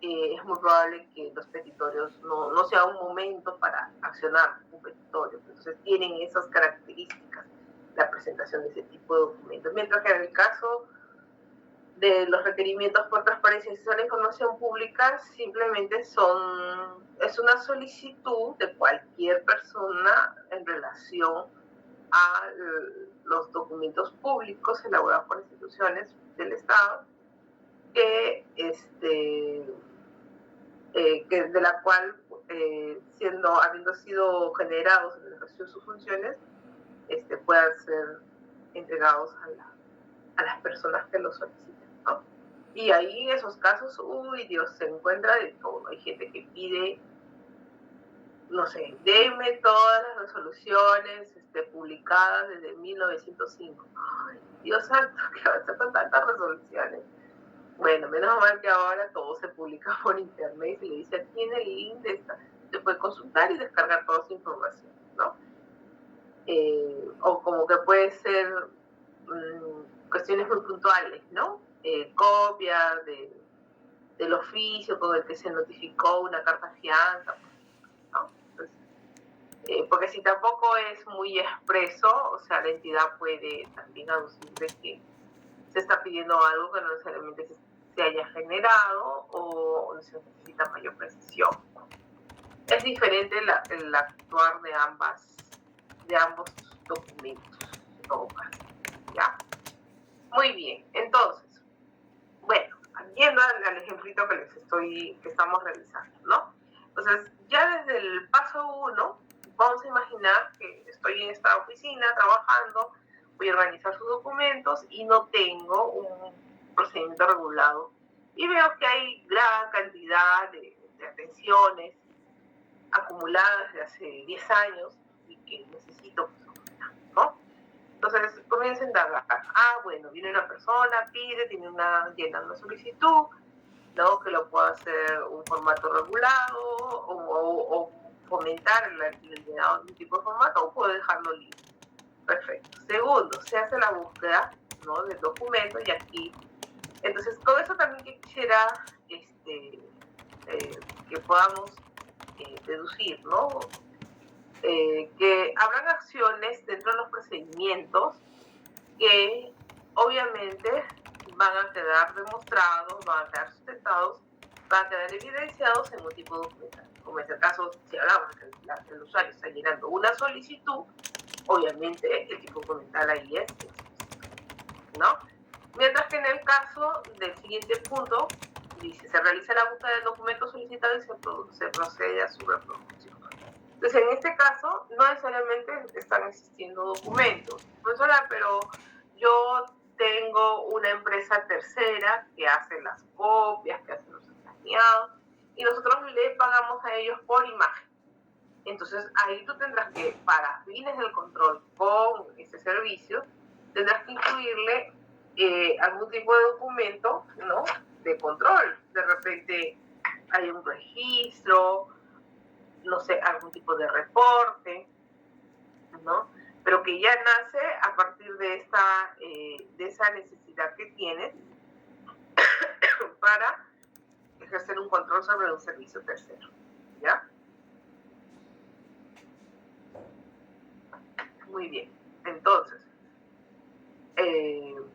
es muy probable que los petitorios no sea un momento para accionar un petitorio. Entonces tienen esas características la presentación de ese tipo de documentos. Mientras que en el caso de los requerimientos por transparencia y acceso a la información pública, simplemente es una solicitud de cualquier persona en relación a los documentos públicos elaborados por instituciones del Estado, que de la cual, habiendo sido generados en el ejercicio de sus funciones, puedan ser entregados a las personas que lo soliciten, ¿no? Y ahí en esos casos, uy Dios, se encuentra de todo. Hay gente que pide no sé, deme todas las resoluciones publicadas desde 1905. Ay, Dios santo, ¿qué va a hacer con tantas resoluciones? Bueno, menos mal que ahora todo se publica por internet y se le dice aquí en el link de esta, se puede consultar y descargar toda su información, ¿no? O como que puede ser cuestiones muy puntuales, ¿no? Copia del oficio con el que se notificó una carta fianza, ¿no? Entonces, porque si tampoco es muy expreso, o sea, la entidad puede también aducir de que se está pidiendo algo que no necesariamente se haya generado o se necesita mayor precisión. Es diferente el actuar de ambos documentos, en todo caso, ¿ya? Muy bien, entonces, bueno, yendo al ejemplito que estamos realizando, ¿no? Entonces, ya desde el paso 1, vamos a imaginar que estoy en esta oficina trabajando, voy a organizar sus documentos y no tengo un procedimiento regulado. Y veo que hay gran cantidad de atenciones acumuladas de hace 10 años y que necesito, ¿no? Entonces comienza a indagar. Bueno, viene una persona, llena una solicitud, ¿no? Que lo pueda hacer un formato regulado o fomentar el llenado de un tipo de formato o puedo dejarlo libre. Perfecto. Segundo, se hace la búsqueda, ¿no? Del documento y aquí. Entonces, con eso también que quisiera que podamos deducir, ¿no? Que habrán acciones dentro de los procedimientos que obviamente van a quedar demostrados, van a quedar sustentados, van a quedar evidenciados en un tipo de documentación. Como es el caso, si hablamos que el usuario está llenando una solicitud, obviamente el tipo documental ahí es, ¿no? Mientras que en el caso del siguiente punto, dice, se realiza la búsqueda del documento solicitado y se procede a su reproducción. Entonces, en este caso, no necesariamente están existiendo documentos. Profesora, pero yo tengo una empresa tercera que hace las copias, que hace los escaneados, y nosotros le pagamos a ellos por imagen. Entonces, ahí tú tendrás que, para fines del control con ese servicio, tendrás que incluirle algún tipo de documento, ¿no? De control. De repente hay un registro, no sé, algún tipo de reporte, ¿no? Pero que ya nace a partir de esa necesidad que tienes para ejercer un control sobre un servicio tercero, ¿ya? Muy bien, entonces,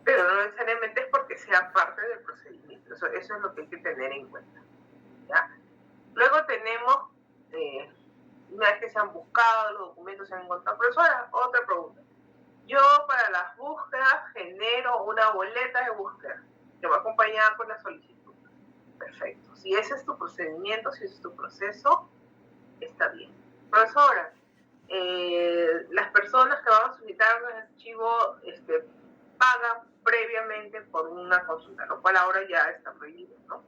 pero no necesariamente es porque sea parte del procedimiento, eso es lo que hay que tener en cuenta, ¿ya? Luego tenemos, una vez que se han buscado los documentos, se han encontrado personas, otra pregunta. Yo para las búsquedas genero una boleta de búsqueda que va acompañada con la solicitud. Perfecto. Si ese es tu procedimiento, si ese es tu proceso, está bien. Profesora, las personas que van a solicitar el archivo pagan previamente por una consulta, lo cual ahora ya está prohibido, ¿no?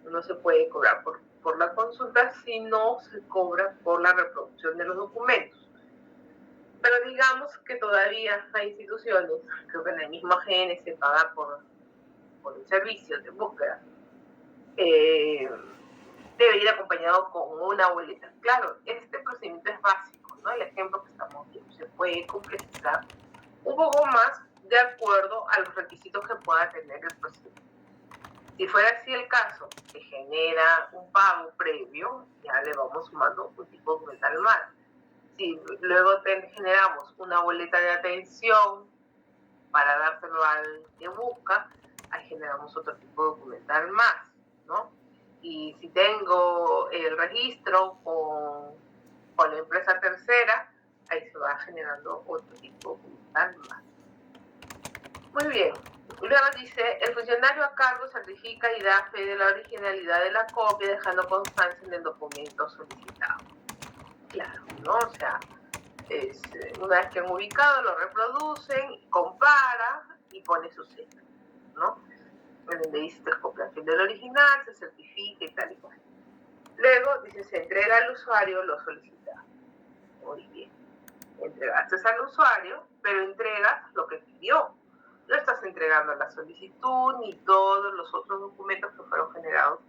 No se puede cobrar por la consulta, sino se cobra por la reproducción de los documentos. Pero digamos que todavía hay instituciones, creo que en el mismo AGN se paga por el servicio de búsqueda, debe ir acompañado con una boleta. Claro, este procedimiento es básico, ¿no? El ejemplo que estamos viendo se puede complejizar un poco más de acuerdo a los requisitos que pueda tener el procedimiento. Si fuera así el caso, que genera un pago previo, ya le vamos sumando un tipo documental más. Si luego generamos una boleta de atención para dárselo al que busca, ahí generamos otro tipo de documental más, ¿no? Y si tengo el registro con la empresa tercera, ahí se va generando otro tipo de documental más. Muy bien. Luego dice, el funcionario a cargo certifica y da fe de la originalidad de la copia, dejando constancia en el documento solicitado. Claro, ¿no? O sea, una vez que han ubicado, lo reproducen, compara y pone su sello, ¿no? En donde dice copiación del original, se certifica y tal y cual. Luego dice, se entrega al usuario lo solicitado. Muy bien. Entregaste al usuario, pero entregas lo que pidió. No estás entregando la solicitud ni todos los otros documentos que fueron generados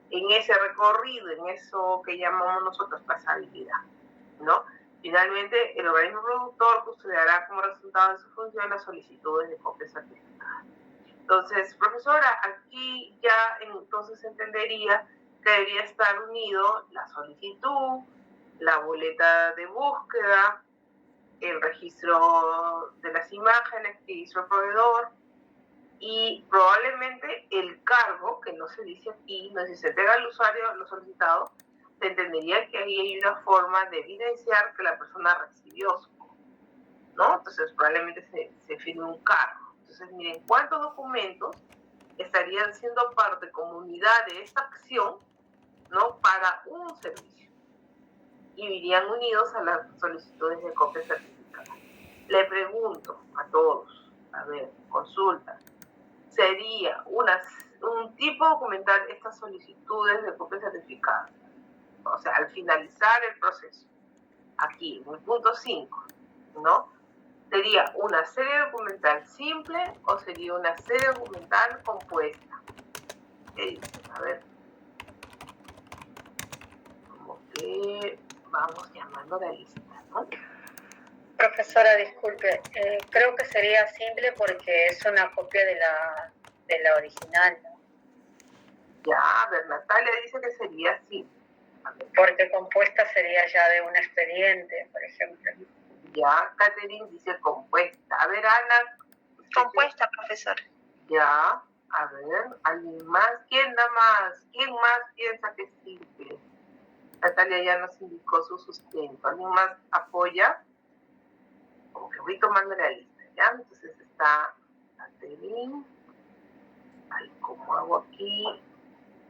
en ese recorrido, en eso que llamamos nosotros trazabilidad, ¿no? Finalmente, el organismo productor custodiará como resultado de su función las solicitudes de copia certificada. Entonces, profesora, aquí ya entonces entendería que debería estar unido la solicitud, la boleta de búsqueda, el registro de las imágenes que hizo el proveedor y probablemente el cargo, que no se dice aquí, no se entrega al usuario lo solicitado, se entendería que ahí hay una forma de evidenciar que la persona recibió su copia, ¿no? Entonces probablemente se firme un cargo. Entonces miren cuántos documentos estarían siendo parte como unidad de esta acción, ¿no? Para un servicio y irían unidos a las solicitudes de copia certificada. Le pregunto a todos, a ver, consulta, ¿sería un tipo documental estas solicitudes de copia certificada? O sea, al finalizar el proceso, aquí en el punto 5, ¿no? ¿Sería una serie documental simple o sería una serie documental compuesta? A ver, como que vamos llamando la lista, ¿no? Profesora, disculpe, creo que sería simple porque es una copia de la original, ¿no? Ya, a ver, Natalia dice que sería así. Porque compuesta sería ya de un expediente, por ejemplo. Ya, Catherine dice compuesta. A ver, Ana. Compuesta, profesor. Ya, a ver, ¿alguien más? ¿Quién da más? ¿Quién más piensa que es simple? Natalia ya nos indicó su sustento. ¿Alguien más apoya? Como que voy tomando la lista, ¿ya? Entonces está Catherine. Ay, ¿cómo hago aquí?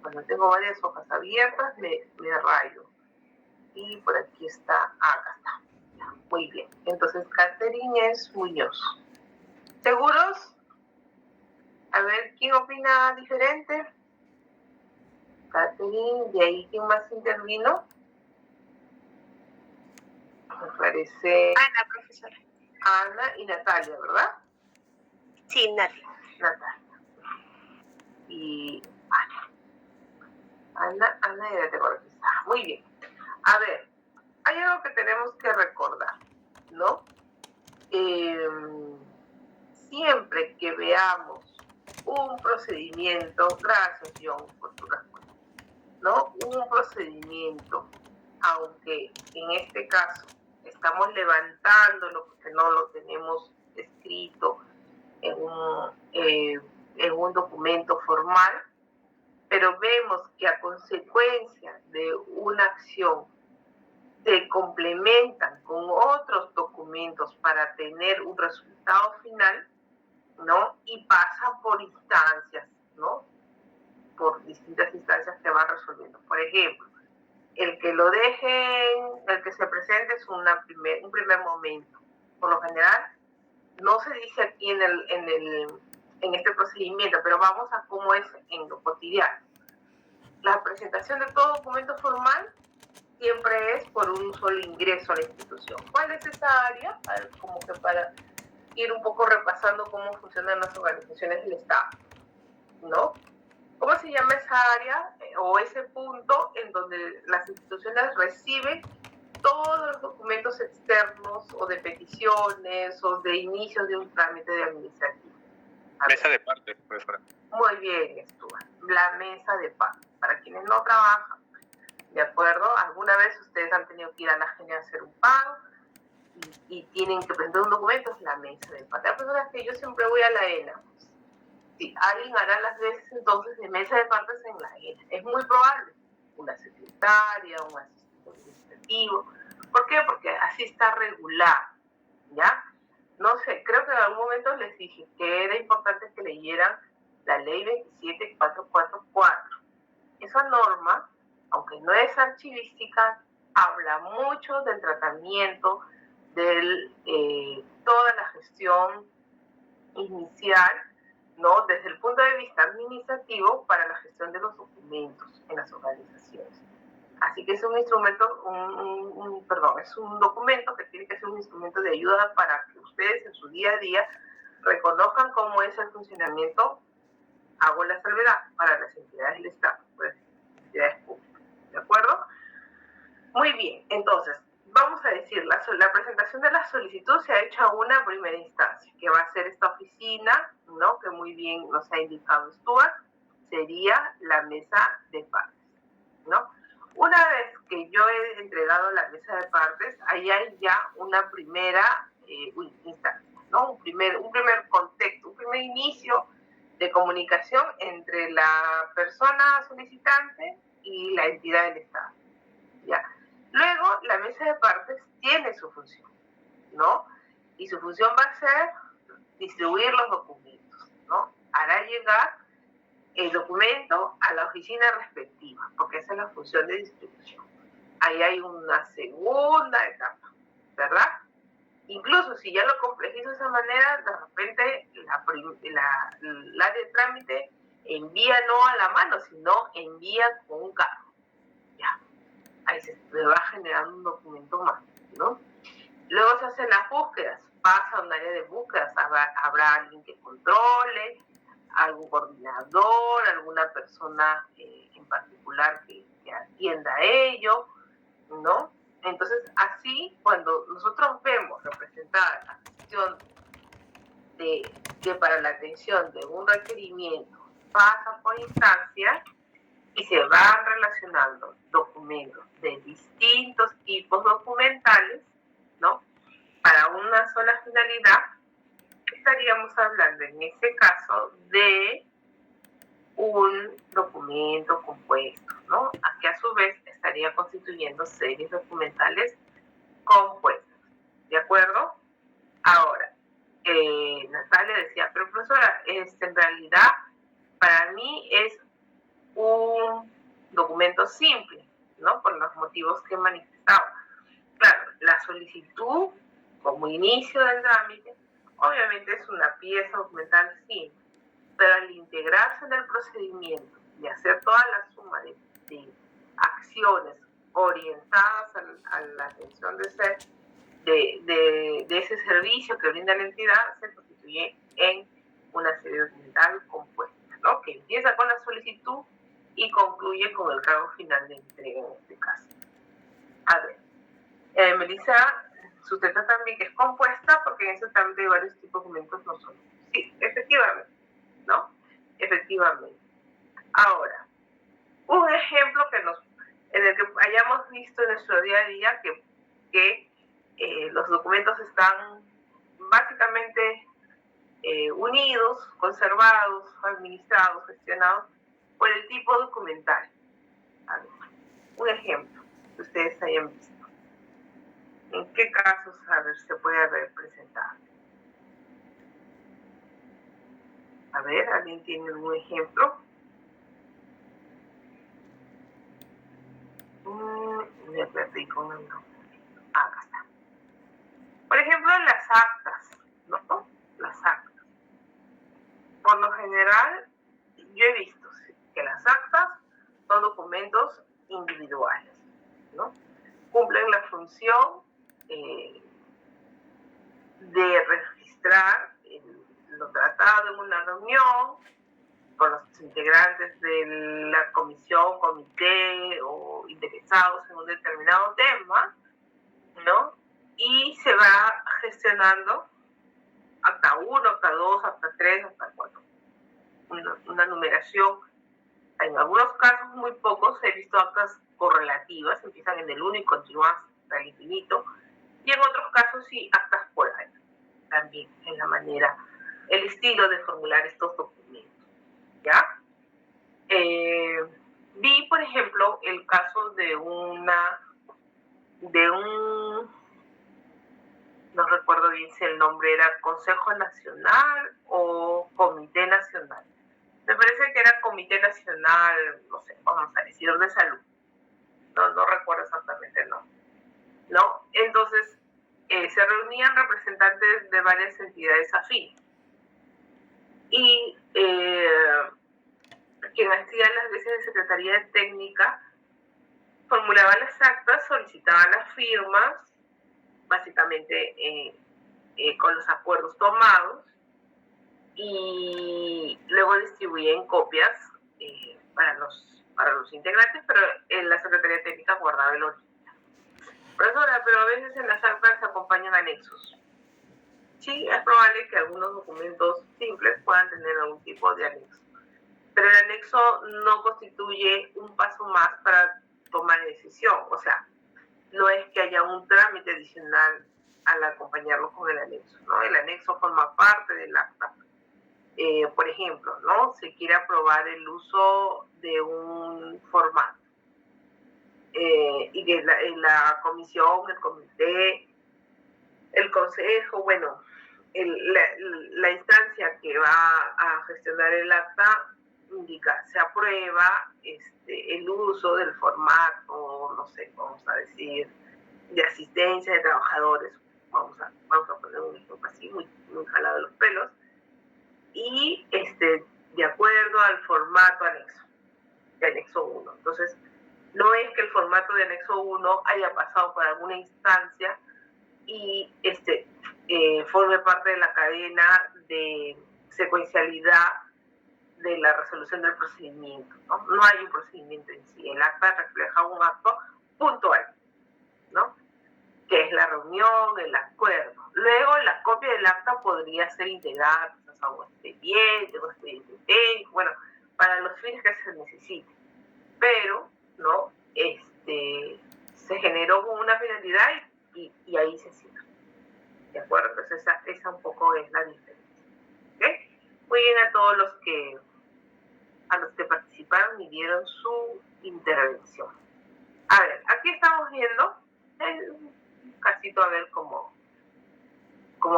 Cuando tengo varias hojas abiertas, me rayo. Y por aquí está Agatha. Muy bien. Entonces, Catherine es Muñoz. ¿Seguros? A ver, ¿quién opina diferente? Catherine, de ahí, ¿quién más intervino? Me parece Ana, profesora. Ana y Natalia, ¿verdad? Sí, Natalia. Natalia. Y Ana. Ana ya te acuerdas que está. Muy bien. A ver, hay algo que tenemos que recordar, ¿no? Siempre que veamos un procedimiento, gracias John por tu respuesta, ¿no? Un procedimiento, aunque en este caso estamos levantándolo porque no lo tenemos escrito en un documento formal, pero vemos que a consecuencia de una acción se complementan con otros documentos para tener un resultado final, ¿no? Y pasan por instancias, ¿no? Por distintas instancias que van resolviendo. Por ejemplo, el que se presente es un primer momento. Por lo general, no se dice aquí en este procedimiento, pero vamos a cómo es en lo cotidiano. La presentación de todo documento formal siempre es por un solo ingreso a la institución. ¿Cuál es esa área? A ver, como que para ir un poco repasando cómo funcionan las organizaciones del Estado, ¿no? ¿Cómo se llama esa área o ese punto en donde las instituciones reciben todos los documentos externos o de peticiones o de inicios de un trámite de administrativo? Mesa de partes, profesora. Muy bien, Stuart. La mesa de partes. Para quienes no trabajan, ¿de acuerdo? Alguna vez ustedes han tenido que ir a la GENE a hacer un pago y tienen que presentar un documento, es la mesa de partes. La persona es que yo siempre voy a la ENA. Sí, alguien hará las veces entonces de mesa de partes en la ENA. Es muy probable. Una secretaria, un asistente administrativo. ¿Por qué? Porque así está regulado, ¿ya? No sé, creo que en algún momento les dije que era importante que leyeran la ley 27444. Esa norma, aunque no es archivística, habla mucho del tratamiento de toda la gestión inicial, ¿no? Desde el punto de vista administrativo para la gestión de los documentos en las organizaciones. Así que es un instrumento, es un documento que tiene que ser un instrumento de ayuda para que ustedes en su día a día reconozcan cómo es el funcionamiento, hago la salvedad, para las entidades del Estado, pues, entidades públicas. ¿De acuerdo? Muy bien, entonces, vamos a decir, la presentación de la solicitud se ha hecho a una primera instancia, que va a ser esta oficina, ¿no? Que muy bien nos ha indicado Stuart, sería la mesa de partes, ¿no? Una vez que yo he entregado la mesa de partes, ahí hay ya una primera instancia, ¿no? Un primer contexto, un primer inicio de comunicación entre la persona solicitante y la entidad del Estado, ¿ya? Luego, la mesa de partes tiene su función, ¿no? Y su función va a ser distribuir los documentos, ¿no? Hará llegar el documento a la oficina respectiva, porque esa es la función de distribución. Ahí hay una segunda etapa, ¿verdad? Incluso si ya lo complejizo de esa manera, de repente la de trámite envía no a la mano, sino envía con un cargo. Ya, ahí se va generando un documento más, ¿no? Luego se hacen las búsquedas, pasa a un área de búsquedas, habrá alguien que controle, algún coordinador, alguna persona en particular que atienda a ello, ¿no? Entonces, así, cuando nosotros vemos representada la gestión de para la atención de un requerimiento, pasa por instancias y se van relacionando documentos de distintos tipos documentales, ¿no? Para una sola finalidad, estaríamos hablando en este caso de un documento compuesto, ¿no? Que a su vez estaría constituyendo series documentales compuestas, ¿de acuerdo? Ahora, Natalia decía, pero profesora, en realidad para mí es un documento simple, ¿no? Por los motivos que he manifestado. Claro, la solicitud como inicio del trámite, obviamente es una pieza documental simple, pero al integrarse en el procedimiento y hacer toda la suma de acciones orientadas a la atención de ese servicio que brinda la entidad, se constituye en una serie documental compuesta, ¿no? Que empieza con la solicitud y concluye con el cargo final de entrega en este caso. A ver, Melissa sustenta también que es compuesta porque en ese trámite de varios tipos de documentos no son. Sí, efectivamente, ¿no? Efectivamente. Ahora, un ejemplo en el que hayamos visto en nuestro día a día que los documentos están básicamente unidos, conservados, administrados, gestionados por el tipo documental. A ver, un ejemplo que ustedes hayan visto. ¿En qué casos, a ver, se puede representar? A ver, ¿alguien tiene algún ejemplo? Me perdí con el nombre. Acá está. Por ejemplo, las actas, ¿no? Las actas. Por lo general, yo he visto que las actas son documentos individuales, ¿no? Cumplen la función de registrar lo tratado en una reunión con los integrantes de la comisión, comité o interesados en un determinado tema, ¿no? Y se va gestionando acta 1, acta 2, acta 3, acta 4. Una numeración. En algunos casos, muy pocos, he visto actas correlativas, empiezan en el 1 y continúan hasta el infinito. Y en otros casos, sí, actas por año. También en la manera, el estilo de formular estos documentos. ¿Ya? Vi, por ejemplo, el caso de un, no recuerdo bien si el nombre era Consejo Nacional o Comité Nacional. Me parece que era Comité Nacional, no sé, vamos a decir, de salud. No recuerdo exactamente el nombre, ¿no? Entonces, se reunían representantes de varias entidades afines. Y quien hacía las veces de Secretaría de Técnica formulaba las actas, solicitaba las firmas, básicamente con los acuerdos tomados, y luego distribuía en copias para los integrantes, pero la Secretaría Técnica guardaba el original. Profesora, pero a veces en las actas se acompañan anexos. Sí, es probable que algunos documentos simples puedan tener algún tipo de anexo, pero el anexo no constituye un paso más para tomar decisión. O sea, no es que haya un trámite adicional al acompañarlo con el anexo, ¿no? El anexo forma parte del acta. Por ejemplo, ¿no? Se quiere aprobar el uso de un formato y que la comisión, el comité, el consejo, bueno, la instancia que va a gestionar el acta indica, se aprueba el uso del formato, no sé, vamos a decir, de asistencia de trabajadores, vamos a poner un ejemplo así, muy jalado de los pelos, y de acuerdo al formato anexo, de anexo 1. Entonces, no es que el formato de anexo 1 haya pasado por alguna instancia y forme parte de la cadena de secuencialidad de la resolución del procedimiento, ¿no? No hay un procedimiento en sí. El acta refleja un acto puntual, ¿no? Que es la reunión, el acuerdo. Luego, la copia del acta podría ser integrada a un expediente técnico, bueno, para los fines que se necesite. Pero, ¿no? Se generó con una finalidad y ahí se cierra. ¿De acuerdo? Entonces, esa un poco es la diferencia. ¿Okay? Muy bien a todos los que participaron y dieron su intervención. A ver, aquí estamos viendo un casito, a ver cómo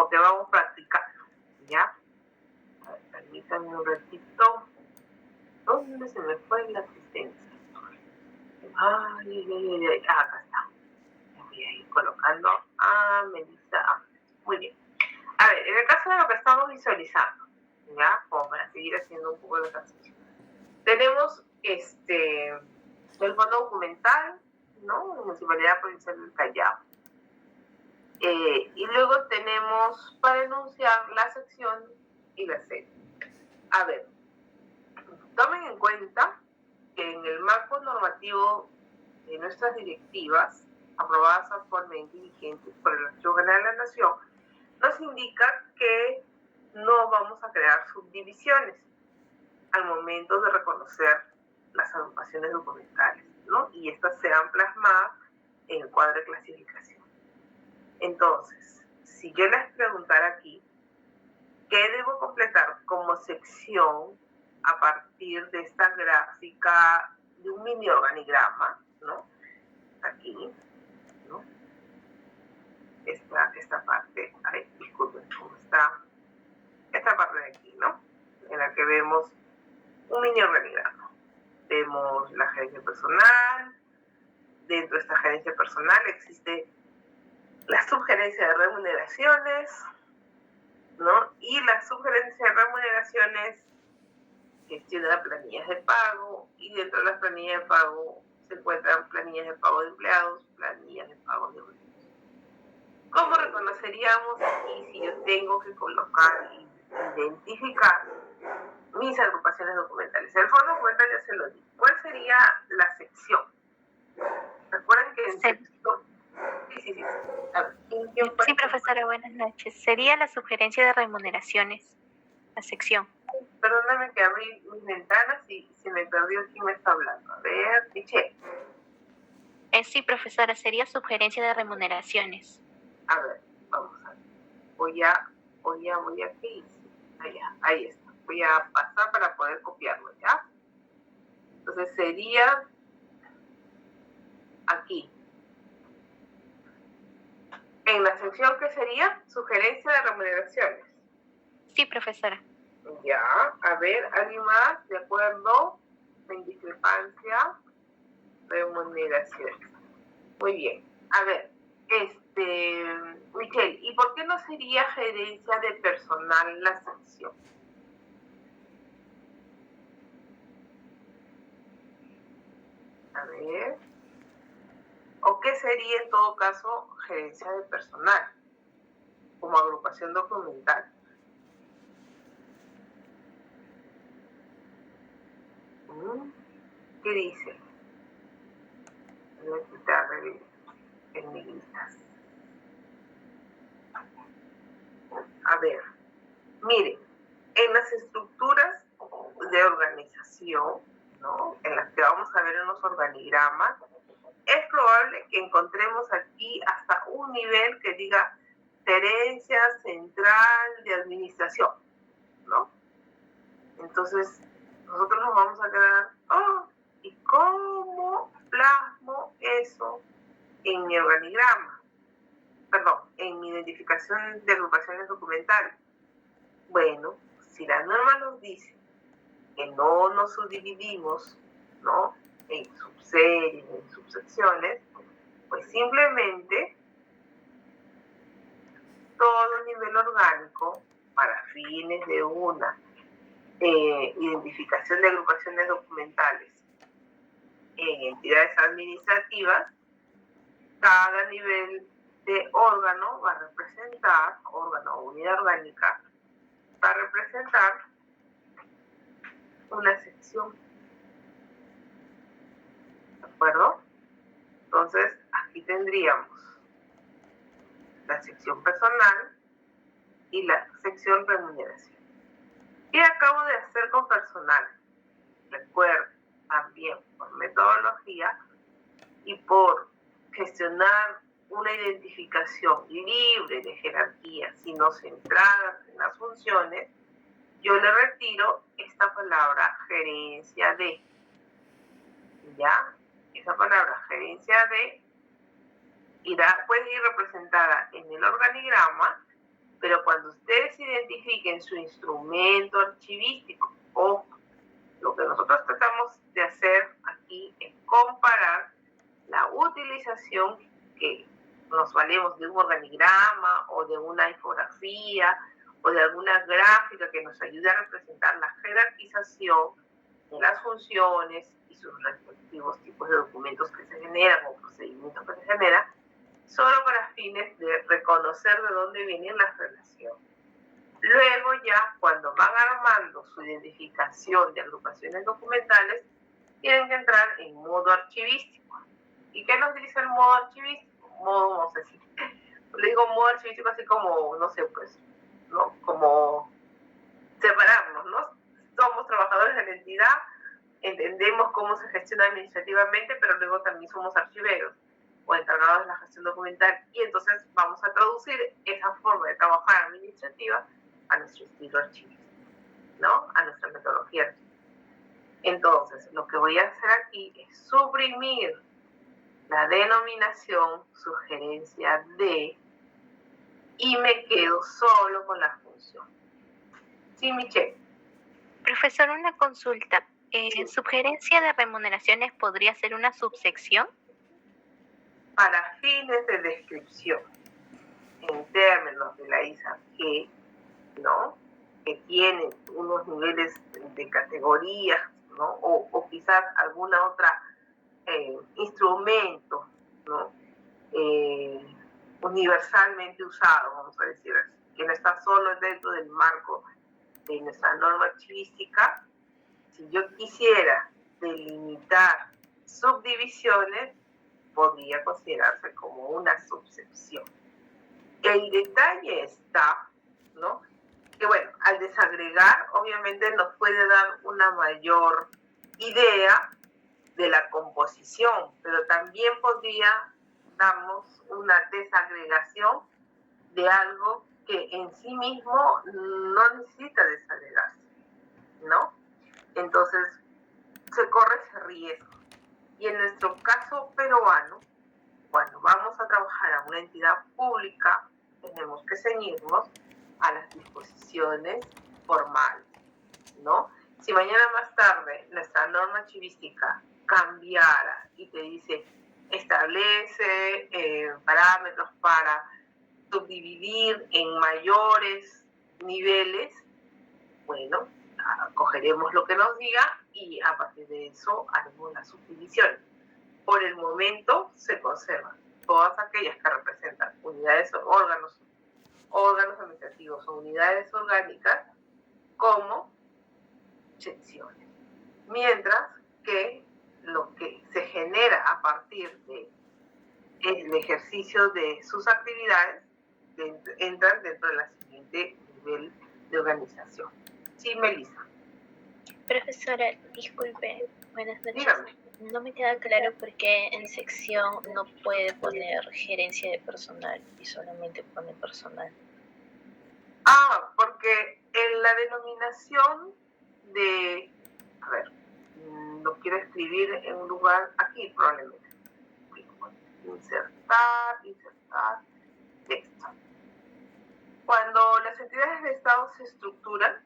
que vamos practicando, ¿ya? A ver, permítanme un ratito. ¿Dónde se me fue la asistencia? Ay, acá está. Voy a ir colocando a Melissa. Muy bien. A ver, en el caso de lo que estamos visualizando, ¿ya? Como para seguir haciendo un poco de ejercicio. Tenemos el fondo documental, ¿no? Municipalidad Provincial del Callao. Y luego tenemos para enunciar la sección y la serie. A ver, tomen en cuenta que en el marco normativo de nuestras directivas, aprobadas actualmente y vigentes por el Archivo General de la Nación, nos indica que no vamos a crear subdivisiones al momento de reconocer las agrupaciones documentales, ¿no? Y estas serán plasmadas en el cuadro de clasificación. Entonces, si yo les preguntara aquí, ¿qué debo completar como sección a partir de esta gráfica de un mini organigrama, ¿no? Aquí, ¿no? Esta parte, a ver, disculpen, ¿cómo está? Esta parte de aquí, ¿no? En la que vemos un mini organigrama. Vemos la gerencia personal. Dentro de esta gerencia personal existe la subgerencia de remuneraciones, ¿no? Y la subgerencia de remuneraciones gestiona planillas de pago, y dentro de las planillas de pago se encuentran planillas de pago de empleados, planillas de pago de obreros. ¿Cómo reconoceríamos aquí si yo tengo que colocar y identificar mis agrupaciones documentales? El fondo documental ya se lo di. ¿Cuál sería la sección? Recuerden que en sección... Sí. A ver, sí, profesora, buenas noches. Sería la sugerencia de remuneraciones, la sección. Perdóname que abrí mis ventanas y se me perdió quién me está hablando. A ver, Michelle. Sí, profesora, sería sugerencia de remuneraciones. A ver, vamos a ver. Voy a ¿qué hice? Ahí está. Voy a pasar para poder copiarlo, ¿ya? Entonces sería aquí. En la sección que sería sugerencia de remuneraciones. Sí, profesora. Ya, a ver, ¿alguien más? ¿De acuerdo? En discrepancia, remuneraciones. Muy bien. A ver, Michelle, ¿y por qué no sería gerencia de personal la sección? A ver. ¿O qué sería en todo caso gerencia de personal como agrupación documental? ¿Qué dice? Voy a quitarle en negritas. A ver, miren, en las estructuras de organización, ¿no?, en las que vamos a ver en los organigramas, es probable que encontremos aquí hasta un nivel que diga gerencia central de administración, ¿no? Entonces, nosotros nos vamos a quedar, ¿y cómo plasmo eso en mi organigrama? Perdón, en mi identificación de agrupaciones documentales. Bueno, si la norma nos dice que no nos subdividimos, ¿no?, en subseries, en subsecciones, pues simplemente todo nivel orgánico, para fines de una identificación de agrupaciones documentales en entidades administrativas, cada nivel de órgano va a representar, órgano o unidad orgánica, va a representar una sección. ¿De acuerdo? Entonces, aquí tendríamos la sección personal y la sección remuneración. ¿Qué acabo de hacer con personal? Recuerden, también por metodología y por gestionar una identificación libre de jerarquía, sino centrada en las funciones, yo le retiro esta palabra gerencia de. ¿Ya? Esa palabra gerencia de puede ir representada en el organigrama, pero cuando ustedes identifiquen su instrumento archivístico, o lo que nosotros tratamos de hacer aquí es comparar la utilización que nos valemos de un organigrama o de una infografía o de alguna gráfica que nos ayude a representar la jerarquización de las funciones y sus respectivos tipos de documentos que se generan o procedimientos que se generan, solo para fines de reconocer de dónde vienen las relaciones. Luego ya, cuando van armando su identificación de agrupaciones documentales, tienen que entrar en modo archivístico. ¿Y qué nos dice el modo archivístico? Modo, no sé si, le digo modo archivístico así como, no sé, pues, ¿no?, como separarnos, ¿no? Somos trabajadores de la entidad, entendemos cómo se gestiona administrativamente, pero luego también somos archiveros o encargados de la gestión documental, y entonces vamos a traducir esa forma de trabajar administrativa a nuestro estilo archivístico, ¿no?, a nuestra metodología archivística. Entonces, lo que voy a hacer aquí es suprimir la denominación sugerencia de y me quedo solo con la función. Sí, Michelle. Profesor, una consulta. Sí. ¿Sugerencia de remuneraciones podría ser una subsección? Para fines de descripción, en términos de la ISAG, ¿no?, que tiene unos niveles de categorías, ¿no?, o quizás alguna otra instrumento, ¿no?, universalmente usado, vamos a decir así, que no está solo dentro del marco de nuestra norma archivística. Si yo quisiera delimitar subdivisiones, podría considerarse como una subsección. El detalle está, ¿no?, que bueno, al desagregar, obviamente nos puede dar una mayor idea de la composición, pero también podría darnos una desagregación de algo que en sí mismo no necesita desagregarse, ¿no? Entonces, se corre ese riesgo. Y en nuestro caso peruano, cuando vamos a trabajar a una entidad pública, tenemos que ceñirnos a las disposiciones formales, ¿no? Si mañana más tarde nuestra norma archivística cambiara y te dice, establece parámetros para subdividir en mayores niveles, bueno, cogeremos lo que nos diga y a partir de eso haremos las subdivisiones. por el momento se conservan todas aquellas que representan unidades o órganos administrativos o unidades orgánicas como secciones. Mientras que lo que se genera a partir del ejercicio de sus actividades entran dentro de la siguiente nivel de organización. Sí, Melissa. Profesora, disculpe, buenas noches. Dígame. No me queda claro por qué en sección no puede poner gerencia de personal y solamente pone personal. Porque en la denominación de... A ver, lo quiero escribir en un lugar aquí probablemente. Insertar, texto. Cuando las entidades de Estado se estructuran,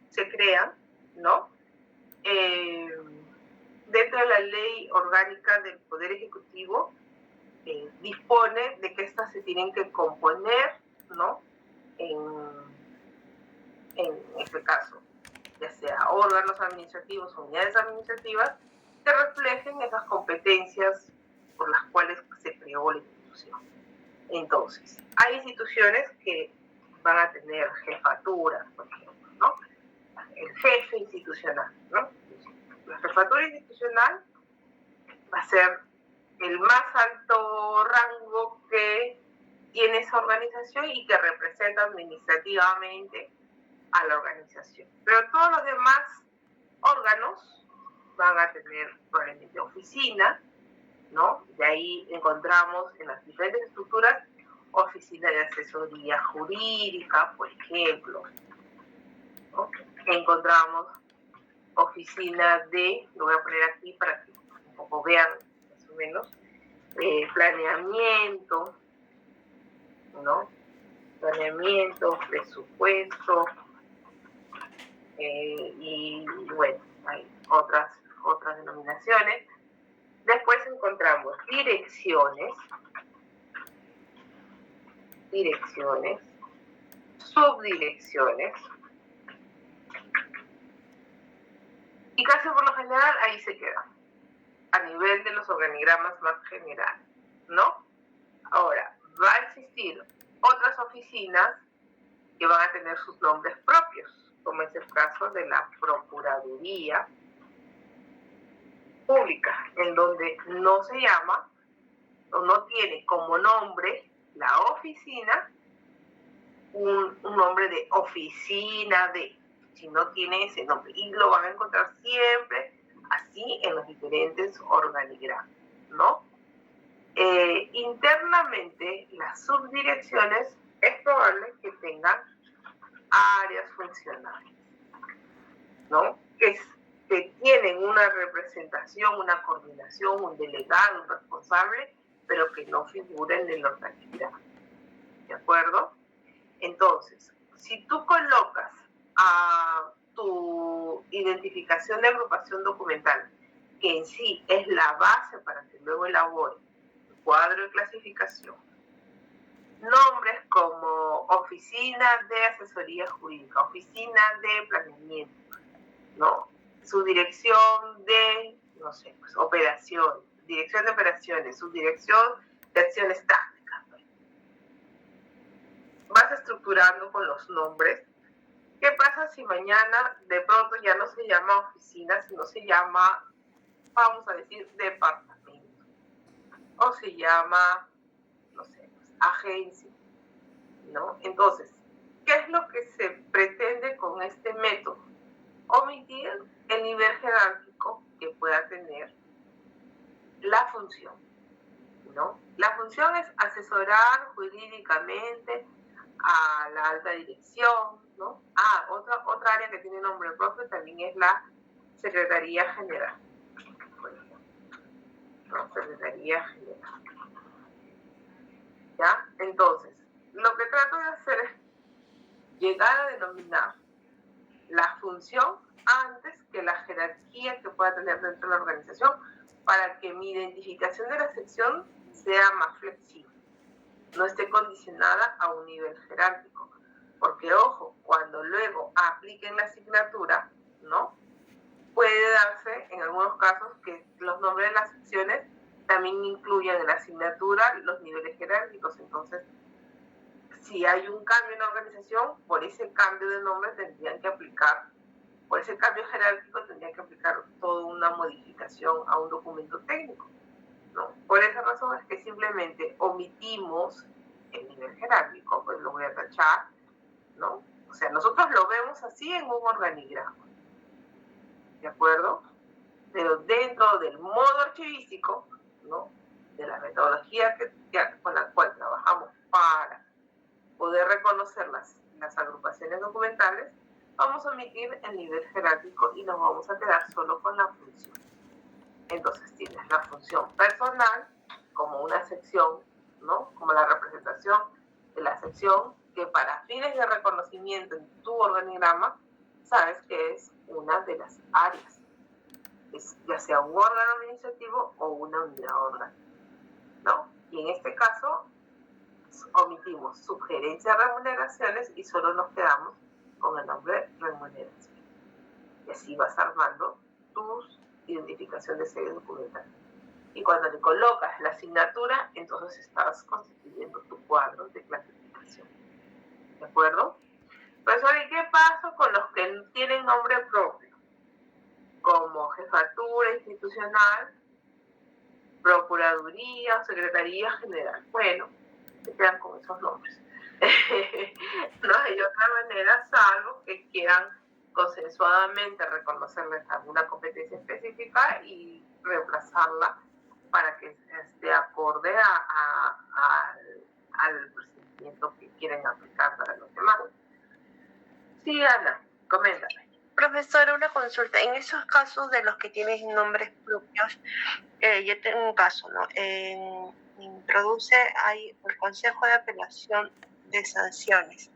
se crean, ¿no? Dentro de la ley orgánica del Poder Ejecutivo, dispone de que estas se tienen que componer, ¿no? En este caso, ya sea órganos administrativos o unidades administrativas, que reflejen esas competencias por las cuales se creó la institución. Entonces, hay instituciones que van a tener jefaturas, por ejemplo, ¿no? El jefe institucional, ¿no? La jefatura institucional va a ser el más alto rango que tiene esa organización y que representa administrativamente a la organización. Pero todos los demás órganos van a tener probablemente oficina, ¿no? De ahí encontramos en las diferentes estructuras oficina de asesoría jurídica, por ejemplo, ¿no? Encontramos oficina de, lo voy a poner aquí para que un poco vean más o menos, planeamiento, ¿no? Planeamiento, presupuesto, y bueno, hay otras denominaciones. Después encontramos direcciones, subdirecciones, y casi por lo general ahí se queda, a nivel de los organigramas más generales, ¿no? Ahora, va a existir otras oficinas que van a tener sus nombres propios, como es el caso de la Procuraduría Pública, en donde no se llama o no tiene como nombre la oficina un nombre de oficina de, si no tiene ese nombre, y lo van a encontrar siempre así en los diferentes organigramas, ¿no? Internamente, las subdirecciones es probable que tengan áreas funcionales, ¿no? Que tienen una representación, una coordinación, un delegado, un responsable, pero que no figuren en la organigrama, ¿de acuerdo? Entonces, si tú colocas a tu identificación de agrupación documental, que en sí es la base para que luego elabore un cuadro de clasificación, nombres como oficina de asesoría jurídica, oficina de planeamiento, ¿no? Su dirección de, no sé, pues operación, dirección de operaciones, su dirección de acciones tácticas. Vas estructurando con los nombres. ¿Qué pasa si mañana de pronto ya no se llama oficina, sino se llama, vamos a decir, departamento? O se llama, no sé, pues, agencia, ¿no? Entonces, ¿qué es lo que se pretende con este método? Omitir el nivel jerárquico que pueda tener la función, ¿no? La función es asesorar jurídicamente a la alta dirección, ¿no? Otra área que tiene nombre propio también es la Secretaría General, por ejemplo, ¿no? Secretaría General. ¿Ya? Entonces, lo que trato de hacer es llegar a denominar la función antes que la jerarquía que pueda tener dentro de la organización, para que mi identificación de la sección sea más flexible, no esté condicionada a un nivel jerárquico. Porque, ojo, cuando luego apliquen la asignatura, ¿no? Puede darse en algunos casos que los nombres de las secciones también incluyen en la asignatura los niveles jerárquicos. Entonces, si hay un cambio en la organización, por ese cambio de nombre tendrían que aplicar, por ese cambio jerárquico tendrían que aplicar toda una modificación a un documento técnico, ¿no? Por esa razón es que simplemente omitimos el nivel jerárquico, pues lo voy a tachar, ¿no? O sea, nosotros lo vemos así en un organigrama, ¿de acuerdo? Pero dentro del modo archivístico, ¿no?, de la metodología con la cual trabajamos para poder reconocer las agrupaciones documentales, vamos a omitir el nivel jerárquico y nos vamos a quedar solo con la función. Entonces tienes la función personal como una sección, ¿no?, como la representación de la sección que para fines de reconocimiento en tu organigrama sabes que es una de las áreas, es ya sea un órgano administrativo o una unidad orgánica, ¿no? Y en este caso omitimos sugerencia de remuneraciones y solo nos quedamos con el nombre remuneración. Y así vas armando tu identificación de serie documental. Y cuando le colocas la asignatura, entonces estás constituyendo tu cuadro de clasificación. ¿De acuerdo? Profesor, ¿y qué pasa con los que tienen nombre propio? Como jefatura institucional, procuraduría o secretaría general. Bueno, se quedan con esos nombres. No hay otra manera, salvo que quieran consensuadamente reconocerles alguna competencia específica y reemplazarla para que esté acorde al procedimiento que quieren aplicar para los demás. Sí, Ana, coméntame. Profesora, una consulta. En esos casos de los que tienen nombres propios, yo tengo un caso, ¿no? Introduce ahí el Consejo de Apelación de Sanciones,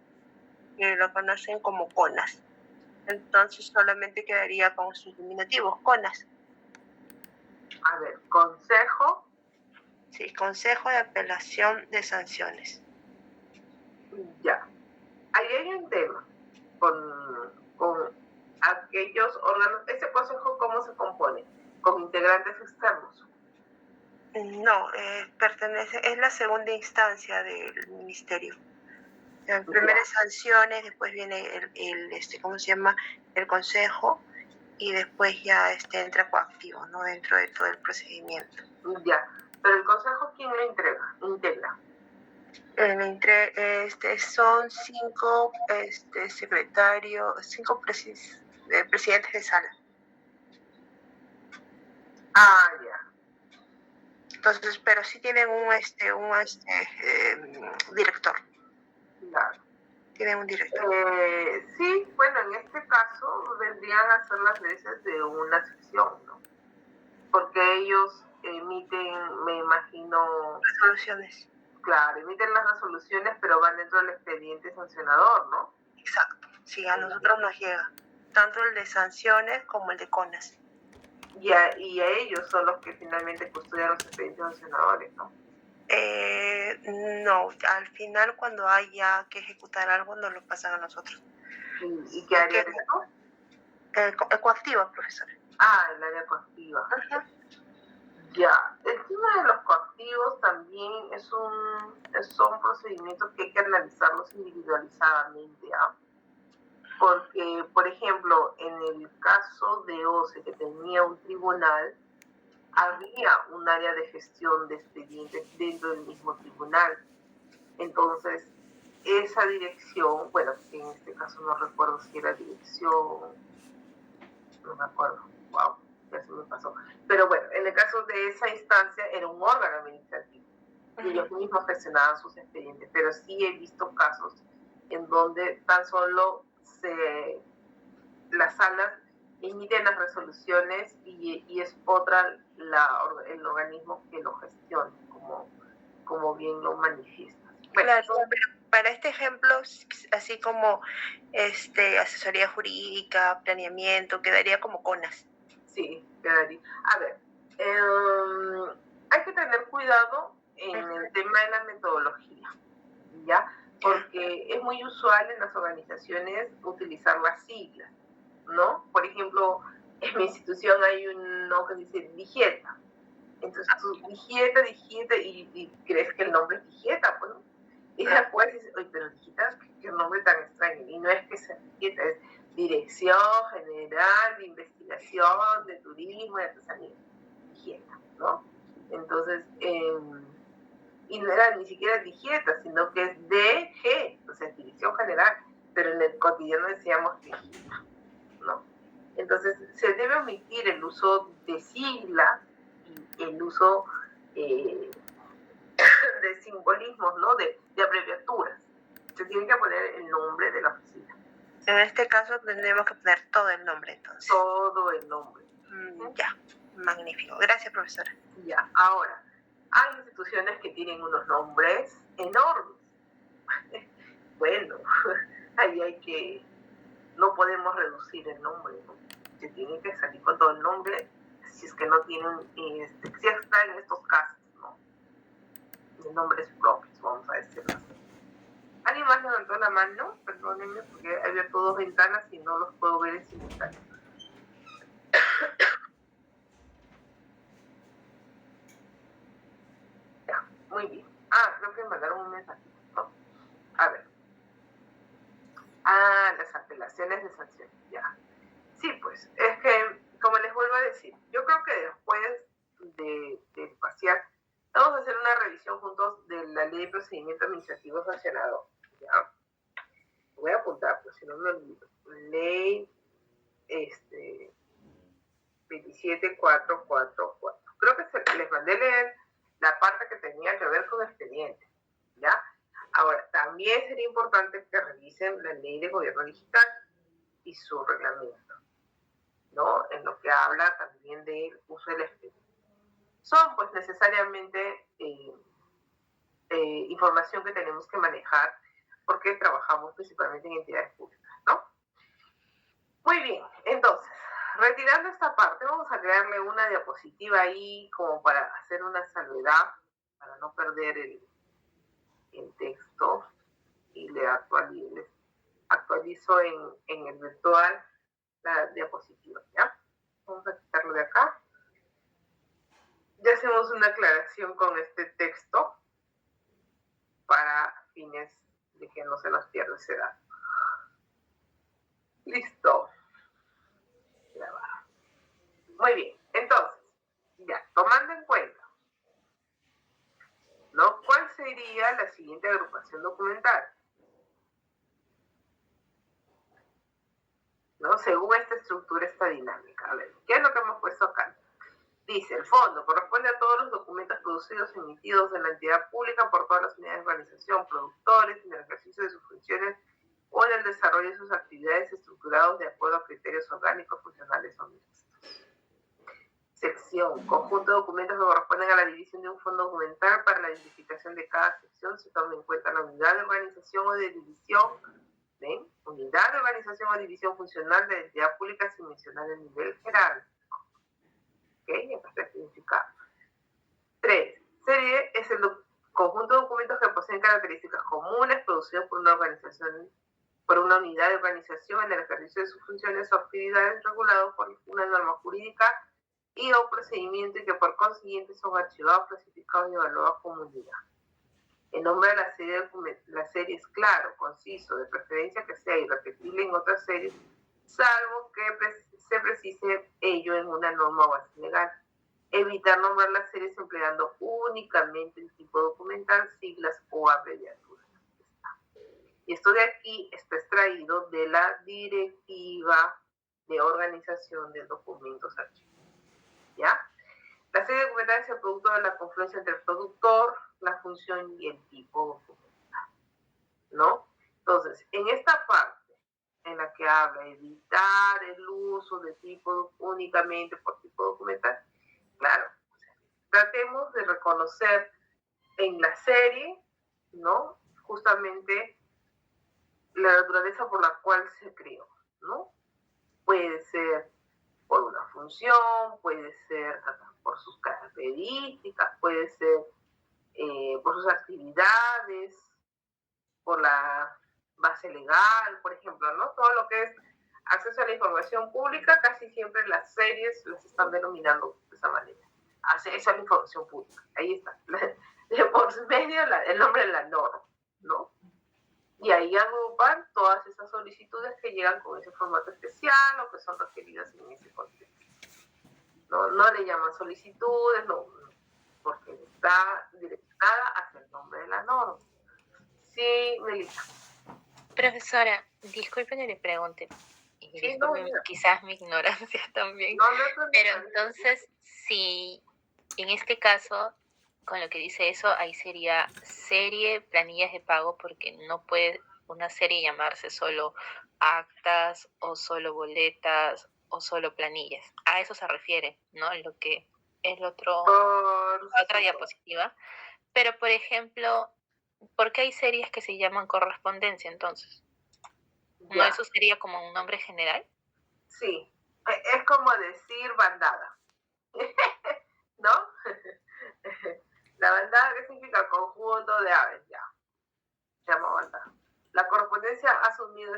que lo conocen como CONAS. Entonces solamente quedaría con sus diminutivos, CONAS. A ver, Consejo. Sí, Consejo de Apelación de Sanciones. Ya. Ahí hay un tema con aquellos órganos. ¿Ese consejo cómo se compone? ¿Con integrantes externos? No, pertenece, es la segunda instancia del ministerio. Primero sanciones, después viene ¿cómo se llama? El consejo, y después ya entra coactivo, ¿no?, dentro de todo el procedimiento. Ya, pero el consejo, ¿quién lo integra? Son 5 secretarios, 5 presidentes de sala. Ah, ya. Entonces, pero sí tienen un director. Claro. Tienen un director. Sí, bueno, en este caso vendrían a ser las veces de una sección, ¿no? Porque ellos emiten, me imagino... resoluciones. Claro, emiten las resoluciones, pero van dentro del expediente sancionador, ¿no? Exacto. Sí, a nosotros nos llega tanto el de sanciones como el de CONAS. Y a ellos son los que finalmente custodian los expedientes sancionadores, ¿no? No, al final cuando haya que ejecutar algo nos lo pasan a nosotros. ¿Y qué área es eso? Coactiva, profesora. Ah, el área coactiva. Uh-huh. Ya, el tema de los coactivos también son procedimientos que hay que analizarlos individualizadamente, ¿ah? Porque, por ejemplo, en el caso de OCE, que tenía un tribunal, había un área de gestión de expedientes dentro del mismo tribunal. Entonces, esa dirección, bueno, en este caso no recuerdo si era dirección, no me acuerdo, wow, ya se me pasó. Pero bueno, en el caso de esa instancia era un órgano administrativo y ellos mismos gestionaban sus expedientes, pero sí he visto casos en donde tan solo las salas emiten las resoluciones y es otra el organismo que lo gestiona, como bien lo manifiestas. Bueno, claro, pero para este ejemplo, así como asesoría jurídica, planeamiento, quedaría como CONAS. Sí, quedaría. A ver, hay que tener cuidado en el tema de la metodología, ¿ya? Porque es muy usual en las organizaciones utilizar las siglas, ¿no? Por ejemplo, en mi institución hay uno que dice DIGETA, Entonces tú Digieta y crees que el nombre es Digieta, pues, ¿no? Y después dices, oye, pero Digieta, qué nombre tan extraño. Y no es que sea Digieta, es Dirección General de Investigación de Turismo y Artesanía. Digieta, ¿no? Entonces, y no era ni siquiera Digieta, sino que es DG, o sea, Dirección General, pero en el cotidiano decíamos Digieta, ¿no? Entonces, se debe omitir el uso de siglas y el uso de simbolismos, ¿no? De abreviaturas. Se tiene que poner el nombre de la oficina. En este caso tendremos que poner todo el nombre, entonces. Todo el nombre. Ya, magnífico. Gracias, profesora. Ya, ahora, hay instituciones que tienen unos nombres enormes. Bueno, ahí hay que, no podemos reducir el nombre, ¿no? Se tiene que salir con todo el nombre, si es que no tienen, si está en estos casos, ¿no? De nombres propios, vamos a decirlo así. ¿Alguien más levantó la mano? Perdónenme, porque he abierto 2 ventanas y no los puedo ver en simultáneo. Ya, muy bien. Creo que mandaron un mensaje, ¿no? A ver. Las apelaciones de sanciones, ya. Sí, pues, es que, como les vuelvo a decir, yo creo que después de pasear, vamos a hacer una revisión juntos de la Ley de Procedimiento Administrativo Sancionador, ¿ya? Voy a apuntar, pues si no me olvido. Ley 27444. Creo que les mandé leer la parte que tenía que ver con expedientes, ¿ya? Ahora, también sería importante que revisen la Ley de Gobierno Digital y su reglamento, ¿no? En lo que habla también del uso del expediente. Son, pues, necesariamente información que tenemos que manejar porque trabajamos principalmente en entidades públicas, ¿no? Muy bien, entonces, retirando esta parte, vamos a crearle una diapositiva ahí como para hacer una salvedad, para no perder el texto, y le actualizo en el virtual la diapositiva, ¿ya? Vamos a quitarlo de acá. Ya hacemos una aclaración con este texto para fines de que no se nos pierda ese dato. Listo. Grabar. Muy bien, entonces, ya, tomando en cuenta, ¿no? ¿Cuál sería la siguiente agrupación documental? ¿No? Según esta estructura, esta dinámica. A ver, ¿qué es lo que hemos puesto acá? Dice, el fondo corresponde a todos los documentos producidos y emitidos en la entidad pública por todas las unidades de organización, productores, en el ejercicio de sus funciones o en el desarrollo de sus actividades estructurados de acuerdo a criterios orgánicos, funcionales o mixtos. Sección, conjunto de documentos que corresponden a la división de un fondo documental. Para la identificación de cada sección se toma en cuenta la unidad de organización o de división, ¿ven? Unidad de organización o división funcional de la entidad pública sin mencionar el nivel jerárquico. ¿Ok? Acá está significado. 3. Serie es el conjunto de documentos que poseen características comunes producidos por una organización, por una unidad de organización en el ejercicio de sus funciones o actividades regulados por una norma jurídica y o procedimiento y que por consiguiente son archivados, clasificados y evaluados como unidad. El nombre de la serie es claro, conciso, de preferencia que sea irrepetible en otras series, salvo que se precise ello en una norma o base legal. Evitar nombrar las series empleando únicamente el tipo documental, siglas o abreviaturas. Y esto de aquí está extraído de la Directiva de Organización de Documentos Archivos. ¿Ya? La serie documental es el producto de la confluencia entre el productor, la función y el tipo documental, ¿no? Entonces, en esta parte en la que habla evitar el uso de tipo únicamente por tipo documental, claro, tratemos de reconocer en la serie, ¿no? Justamente la naturaleza por la cual se creó, ¿no? Puede ser por una función, puede ser por sus características, puede ser por sus actividades, por la base legal, por ejemplo, ¿no? Todo lo que es acceso a la información pública, casi siempre las series las están denominando de esa manera. Esa es la información pública. Ahí está. De por medio el nombre de la norma, ¿no? Y ahí agrupan todas esas solicitudes que llegan con ese formato especial o que son requeridas en ese contexto. No le llaman solicitudes, no, porque está direccionada hacia el nombre de la norma. Sí, Melissa. Profesora, disculpe que le pregunte, y Sí, quizás mi ignorancia también, pero entonces, si en este caso, con lo que dice eso, ahí sería serie, planillas de pago, porque no puede una serie llamarse solo actas o solo boletas o solo planillas. A eso se refiere, ¿no? Lo que es la otra diapositiva. Pero, por ejemplo, ¿por qué hay series que se llaman correspondencia entonces? ¿No eso sería como un nombre general? Sí, es como decir bandada, ¿no? La bandada, ¿qué significa? Conjunto de aves, ya. Se llama bandada. La correspondencia ha asumido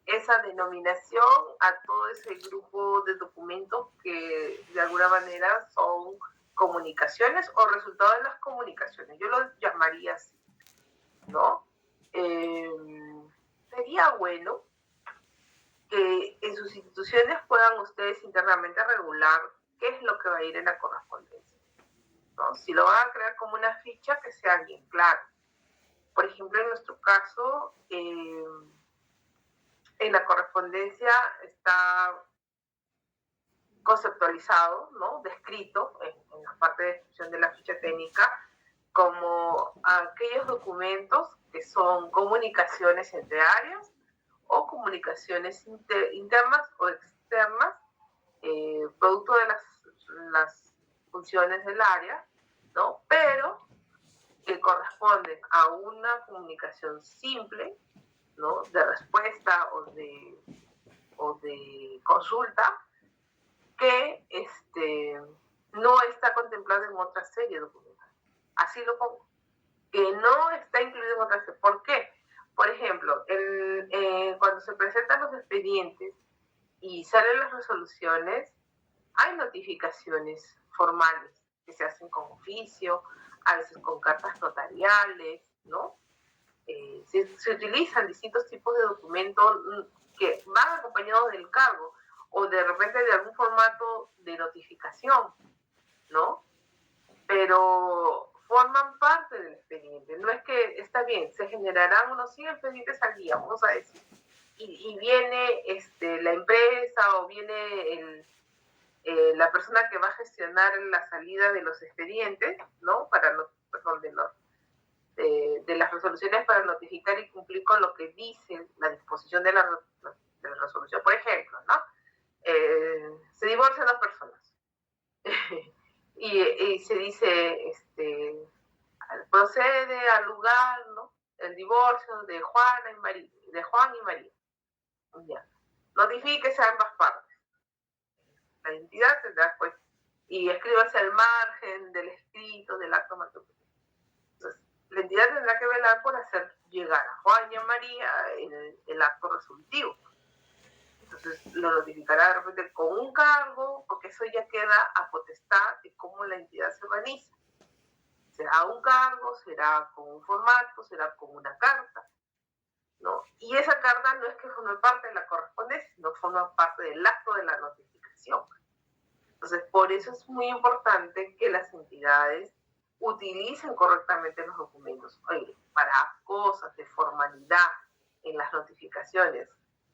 esa denominación a todo ese grupo de documentos que de alguna manera son comunicaciones o resultado de las comunicaciones. Yo lo llamaría así, ¿no? Sería bueno que en sus instituciones puedan ustedes internamente regular qué es lo que va a ir en la correspondencia, ¿no? Si lo van a crear como una ficha, que sea bien claro. Por ejemplo, en nuestro caso, en la correspondencia está conceptualizado, ¿no? Descrito en la parte de descripción de la ficha técnica como aquellos documentos que son comunicaciones entre áreas o comunicaciones internas o externas, producto de las funciones del área, ¿no? Pero que corresponden a una comunicación simple, ¿no? De respuesta o de consulta, que no está contemplado en otra serie documental. Así lo pongo. Que no está incluido en otra serie. ¿Por qué? Por ejemplo, cuando se presentan los expedientes y salen las resoluciones, hay notificaciones formales que se hacen con oficio, a veces con cartas notariales, ¿no? Se utilizan distintos tipos de documentos que van acompañados del cargo o de repente de algún formato de notificación, ¿no? Pero forman parte del expediente. No es que, está bien, se generarán unos 100 expedientes al día, vamos a decir, y viene la empresa o viene la persona que va a gestionar la salida de los expedientes, ¿no? De las resoluciones para notificar y cumplir con lo que dice la disposición de la resolución. Por ejemplo, ¿no? Se divorcian dos personas y se dice, procede al lugar, ¿no? El divorcio de Juan y María. Ya. Notifíquese a ambas partes. La identidad tendrá, pues, y escríbase al margen del escrito del acto matrimonial. Entonces, la entidad tendrá que velar por hacer llegar a Juan y a María el acto resolutivo. Entonces, lo notificará de repente con un cargo, porque eso ya queda a potestad de cómo la entidad se organiza. Será un cargo, será con un formato, será con una carta, ¿no? Y esa carta no es que forme parte de la correspondencia, sino forma parte del acto de la notificación. Entonces, por eso es muy importante que las entidades utilicen correctamente los documentos. Oye, para cosas de formalidad en las notificaciones,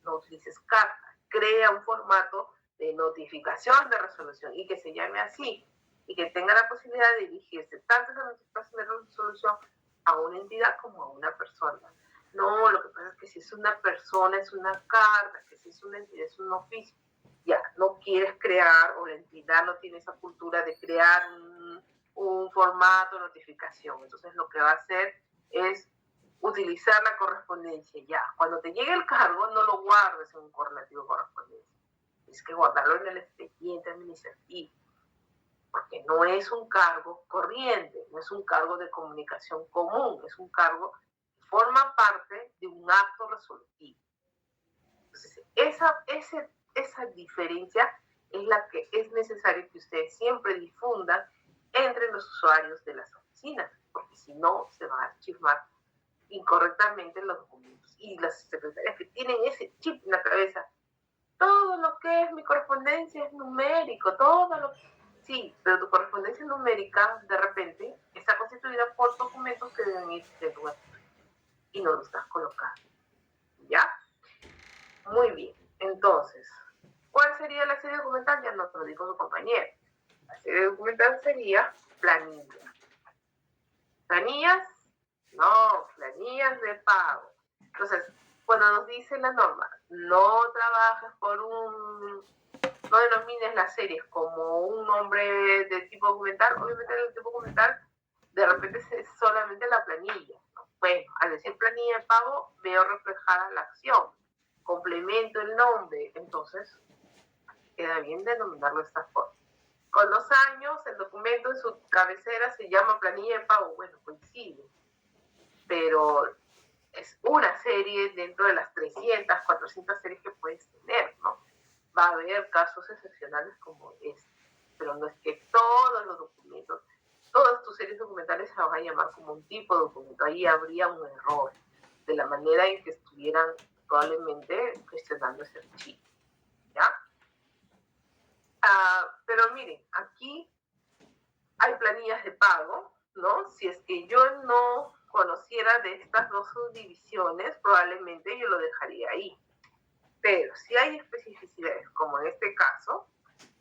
no utilices carta, crea un formato de notificación de resolución y que se llame así y que tenga la posibilidad de dirigirse tanto la notificación de resolución a una entidad como a una persona. No, lo que pasa es que si es una persona es una carta, que si es una entidad es un oficio. Ya, no quieres crear, o la entidad no tiene esa cultura de crear un formato de notificación. Entonces lo que va a hacer es utilizar la correspondencia. Ya, cuando te llegue el cargo, no lo guardes en un correlativo de correspondencia. Tienes que guardarlo en el expediente administrativo, porque no es un cargo corriente, no es un cargo de comunicación común, es un cargo que forma parte de un acto resolutivo. Entonces, esa diferencia es la que es necesario que ustedes siempre difundan entre los usuarios de las oficinas, porque si no se va a archivar incorrectamente los documentos. Y las secretarias que tienen ese chip en la cabeza, todo lo que es mi correspondencia es numérico, todo lo que... Sí, pero tu correspondencia numérica, de repente, está constituida por documentos que deben ir de tu y no lo estás colocando. ¿Ya? Muy bien. Entonces, ¿cuál sería la serie documental? Ya nos lo dijo su compañero. La serie documental sería planilla. ¿Planillas? No, planillas de pago. Entonces, cuando nos dice la norma, no trabajes no denomines las series como un nombre de tipo documental, obviamente en el tipo documental de repente es solamente la planilla. Bueno, al decir planilla de pago, veo reflejada la acción, complemento el nombre, entonces queda bien denominarlo de esta forma. Con los años, el documento en su cabecera se llama planilla de pago, bueno, coincide, pero es una serie dentro de las 300, 400 series que puedes tener, ¿no? Va a haber casos excepcionales como este, pero no es que todos los documentos, todas tus series documentales se van a llamar como un tipo de documento. Ahí habría un error de la manera en que estuvieran probablemente gestionando ese archivo, ¿ya? Pero miren, aquí hay planillas de pago, ¿no? Si es que yo no conociera de estas dos subdivisiones, probablemente yo lo dejaría ahí. Pero si hay especificidades, como en este caso,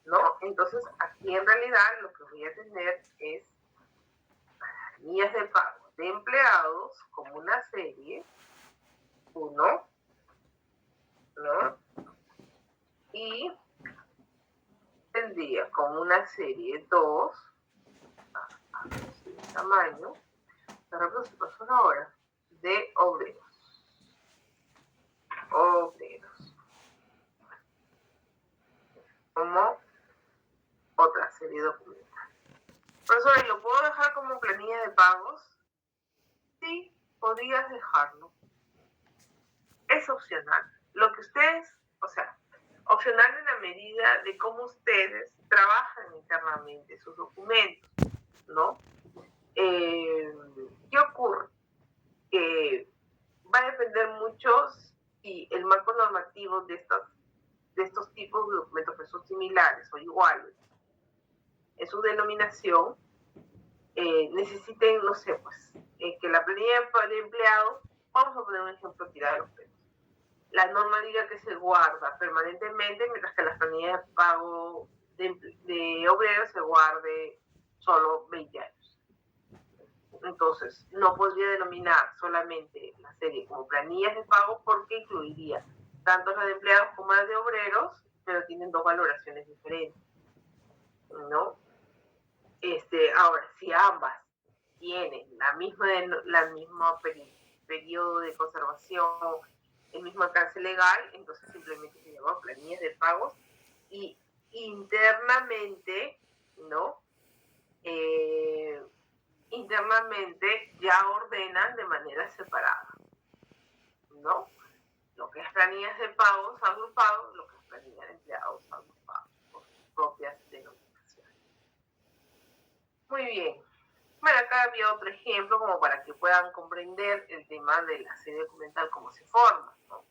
¿no? Entonces, aquí en realidad lo que voy a tener es planillas de pago de empleados como una serie, 1, ¿no? Y tendría como una serie 2, de tamaño, de representación ahora, de obreros. Como otra serie documental. Profesor, ¿y lo puedo dejar como planilla de pagos? Sí, podrías dejarlo. Es opcional. Lo que ustedes, opcional en la medida de cómo ustedes trabajan internamente sus documentos, ¿no? ¿Qué ocurre? Que va a depender mucho si el marco normativo de estos tipos de documentos que son similares o iguales en su denominación, necesiten, no sé, pues, que la planilla de empleados, vamos a poner un ejemplo tirado de los pelos. La norma diga que se guarda permanentemente, mientras que las planillas de pago de obreros se guarde solo 20 años. Entonces, no podría denominar solamente la serie como planillas de pago porque incluiría tanto las de empleados como las de obreros, pero tienen dos valoraciones diferentes, ¿no? Ahora, si ambas tienen la misma periodo de conservación, el mismo alcance legal, entonces simplemente se llaman planillas de pagos y internamente, ¿no? Internamente ya ordenan de manera separada, ¿no? Lo que es planillas de pagos agrupados, lo que es planillas de empleados agrupados por sus propias denominaciones. Muy bien. Bueno, acá había otro ejemplo como para que puedan comprender el tema de la serie documental, cómo se forma, ¿no?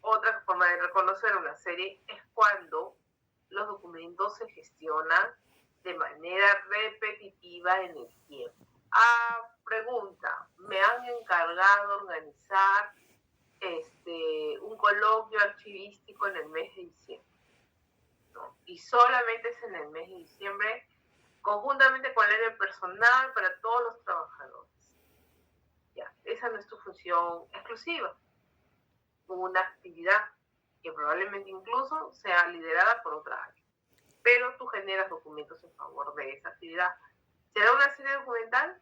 Otra forma de reconocer una serie es cuando los documentos se gestionan de manera repetitiva en el tiempo. Pregunta, me han encargado de organizar un coloquio archivístico en el mes de diciembre, ¿no? Y solamente es en el mes de diciembre, conjuntamente con el área personal para todos los trabajadores. Ya, esa no es tu función exclusiva. Una actividad que probablemente incluso sea liderada por otra área. Pero tú generas documentos en favor de esa actividad. ¿Será una serie documental?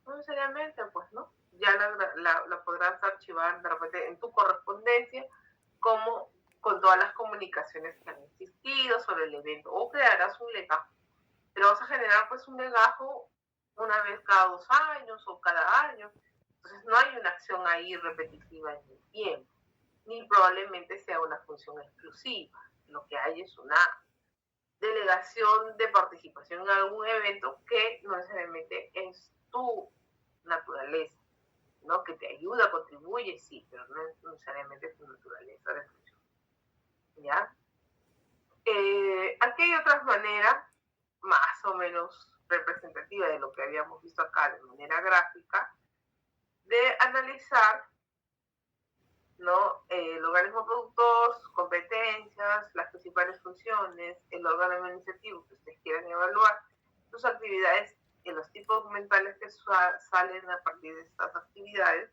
No necesariamente, pues, ¿no? Ya la podrás archivar de repente en tu correspondencia, como con todas las comunicaciones que han existido sobre el evento, o crearás un legajo. Pero vas a generar, pues, un legajo una vez cada 2 años o cada año. Entonces, no hay una acción ahí repetitiva en el tiempo, ni probablemente sea una función exclusiva. lo que hay es una delegación de participación en algún evento que no necesariamente es tu naturaleza, ¿no? Que te ayuda, contribuye, sí, pero no es necesariamente tu naturaleza de función. ¿Ya? Aquí hay otras maneras, más o menos representativas de lo que habíamos visto acá de manera gráfica, de analizar, ¿no? El organismo productor, sus competencias, las principales funciones, el órgano administrativo que ustedes quieran evaluar, sus actividades y los tipos documentales que salen a partir de estas actividades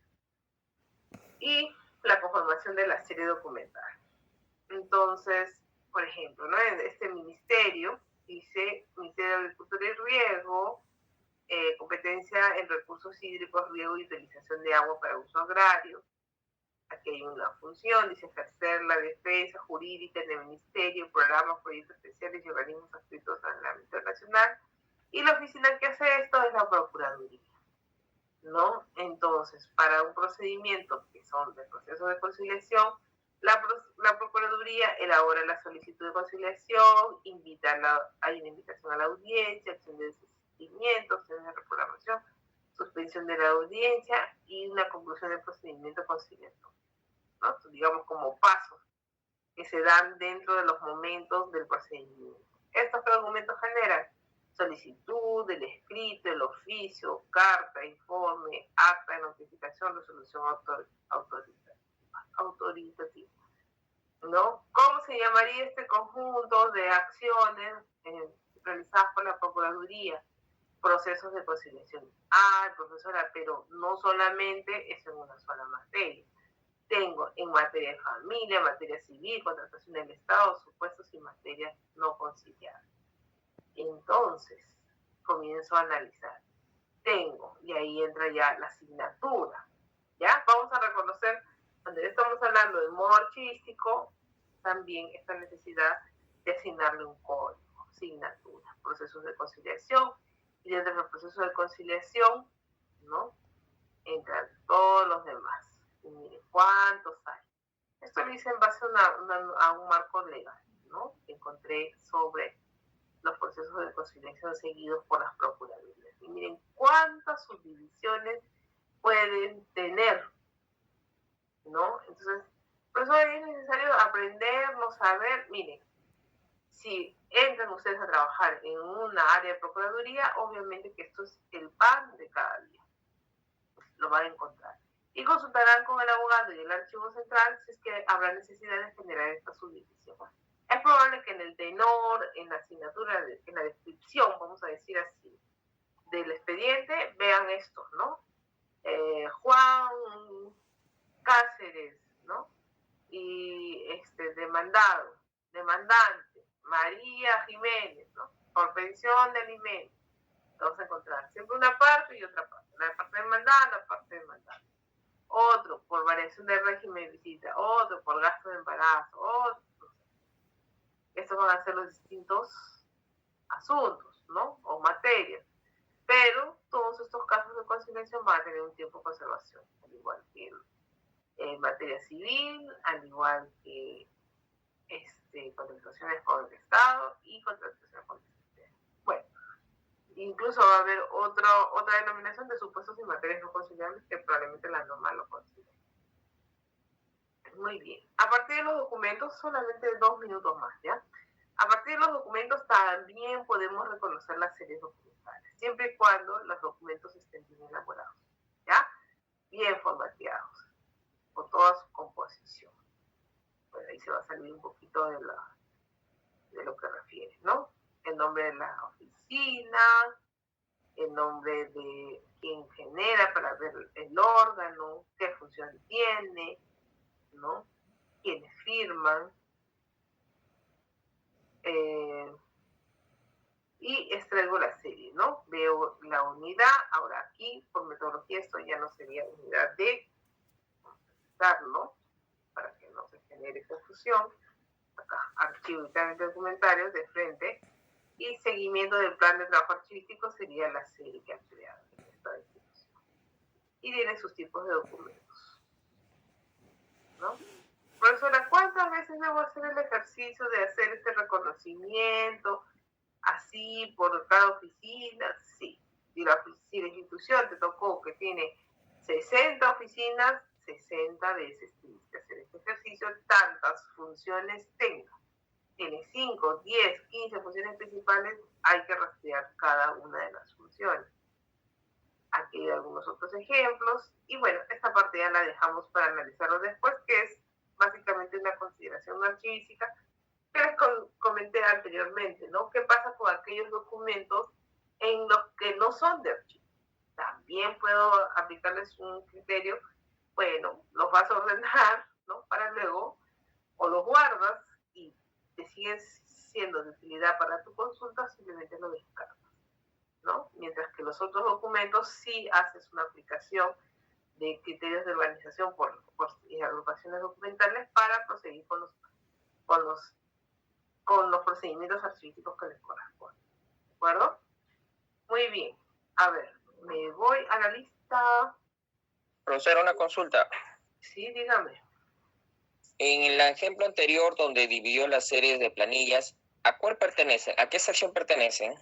y la conformación de la serie documental. Entonces, por ejemplo, ¿no? En este ministerio dice Ministerio de Agricultura y Riego, competencia en recursos hídricos, riego y utilización de agua para uso agrario. Aquí hay una función, dice ejercer la defensa jurídica en el ministerio, programas, proyectos especiales y organismos adscritos al ámbito nacional. Y la oficina que hace esto es la Procuraduría, ¿no? Entonces, para un procedimiento que son de proceso de conciliación, la Procuraduría elabora la solicitud de conciliación, hay una invitación a la audiencia, acción de desistimiento, acción de reprogramación, suspensión de la audiencia y una conclusión del procedimiento conciliatorio, ¿no? Digamos como pasos que se dan dentro de los momentos del procedimiento. Estos documentos generan solicitud, el escrito, el oficio, carta, informe, acta de notificación, resolución autoritativa, ¿no? ¿Cómo se llamaría este conjunto de acciones realizadas por la Procuraduría? Procesos de conciliación. Profesora, pero no solamente es en una sola materia. Tengo en materia de familia, materia civil, contratación del Estado, supuestos y materias no conciliadas. Entonces, comienzo a analizar. Tengo, y ahí entra ya la asignatura. ¿Ya? Vamos a reconocer, cuando ya estamos hablando de modo archivístico, también esta necesidad de asignarle un código, asignatura, procesos de conciliación, y dentro del proceso de conciliación, ¿no? Entran todos los demás. Y miren, ¿cuántos hay? Esto lo hice en base a un marco legal, ¿no? Que encontré sobre los procesos de conciliación seguidos por las procuradurías. Y miren cuántas subdivisiones pueden tener, ¿no? Entonces, por eso es necesario aprenderlo, saber. Miren, si entran ustedes a trabajar en una área de procuraduría, obviamente que esto es el pan de cada día. Lo van a encontrar. Y consultarán con el abogado y el archivo central si es que habrá necesidad de generar esta subdivisión. Es probable que en el tenor, en la asignatura, en la descripción, vamos a decir así, del expediente, vean esto, ¿no? Juan Cáceres, ¿no? Y demandante, María Jiménez, ¿no? Por pensión de alimentos. Vamos a encontrar siempre una parte y otra parte. La parte demandada, la parte demandada. Otro por variación de régimen de visita, otro por gasto de embarazo, otro. Estos van a ser los distintos asuntos, ¿no? O materias. Pero todos estos casos de conciliación van a tener un tiempo de conservación, al igual que en materia civil, al igual que contrataciones con el Estado y contrataciones con el Estado. Bueno, incluso va a haber otra denominación de supuestos y materias no conciliables que probablemente la norma lo considere. Muy bien. A partir de los documentos, solamente 2 minutos más, ¿ya? A partir de los documentos también podemos reconocer las series documentales, siempre y cuando los documentos estén bien elaborados, ¿ya? Bien formateados, con toda su composición. Pues ahí se va a salir un poquito de lo que refiere, ¿no? El nombre de la oficina, el nombre de quien genera para ver el órgano, qué función tiene, ¿no? Quiénes firman. Y extraigo la serie, ¿no? Veo la unidad. Ahora aquí, por metodología, esto ya no sería unidad de darlo, para que no se genere confusión. Acá, archivo y trámite documentarios de frente. Y seguimiento del plan de trabajo archivístico sería la serie que ha creado en esta institución. Y tiene sus tipos de documentos, ¿no? Profesora, ¿cuántas veces debo hacer el ejercicio de hacer este reconocimiento así por cada oficina? Sí. Si la institución te tocó que tiene 60 oficinas, 60 veces tienes que hacer este ejercicio, tantas funciones tenga. Tiene 5, 10, 15 funciones principales, hay que rastrear cada una de las funciones. Aquí hay algunos otros ejemplos, y bueno, esta parte ya la dejamos para analizarlo después, que es básicamente una consideración archivística que les comenté anteriormente, ¿no? ¿Qué pasa con aquellos documentos en los que no son de archivo? También puedo aplicarles un criterio, bueno, los vas a ordenar, ¿no? Para luego, o los guardas y te siguen siendo de utilidad para tu consulta, simplemente lo descargas, ¿no? Mientras que los otros documentos sí haces una aplicación de criterios de organización por agrupaciones documentales para proseguir con los procedimientos archivísticos que les corresponden. ¿De acuerdo? Muy bien. A ver, me voy a la lista. Profesora, una consulta. Sí, dígame. En el ejemplo anterior, donde dividió las series de planillas, ¿a cuál pertenecen? ¿A qué sección pertenecen?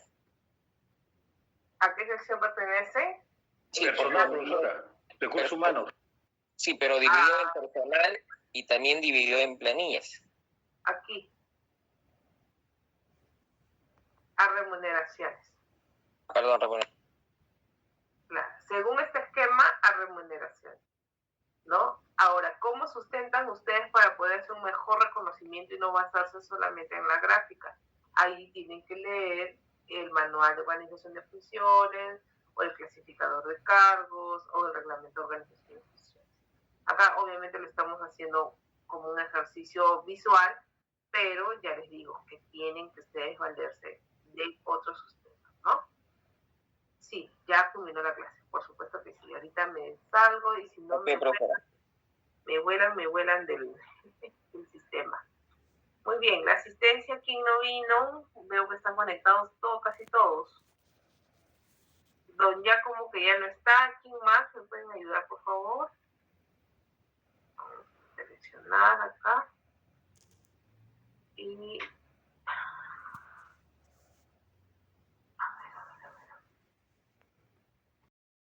¿A qué sección pertenece? Sí, personal, profesora. Recursos humanos. Sí, pero dividió en personal y también dividió en planillas. Aquí. A remuneraciones. Perdón, remuneraciones. Claro. Según este esquema, a remuneraciones, ¿no? Ahora, ¿cómo sustentan ustedes para poder hacer un mejor reconocimiento y no basarse solamente en la gráfica? Ahí tienen que leer el manual de organización de funciones, o el clasificador de cargos, o el reglamento de organización de funciones. Acá obviamente lo estamos haciendo como un ejercicio visual, pero ya les digo que tienen que ustedes valerse de otros sistemas, ¿no? Sí, ya culminó la clase, por supuesto que sí. Ahorita me salgo y si no me vuelan del sistema. Muy bien, la asistencia, ¿quién no vino? Veo que están conectados todos, casi todos. Don Giacomo, que ya no está. ¿Quién más? ¿Me pueden ayudar, por favor? Vamos a seleccionar acá. Y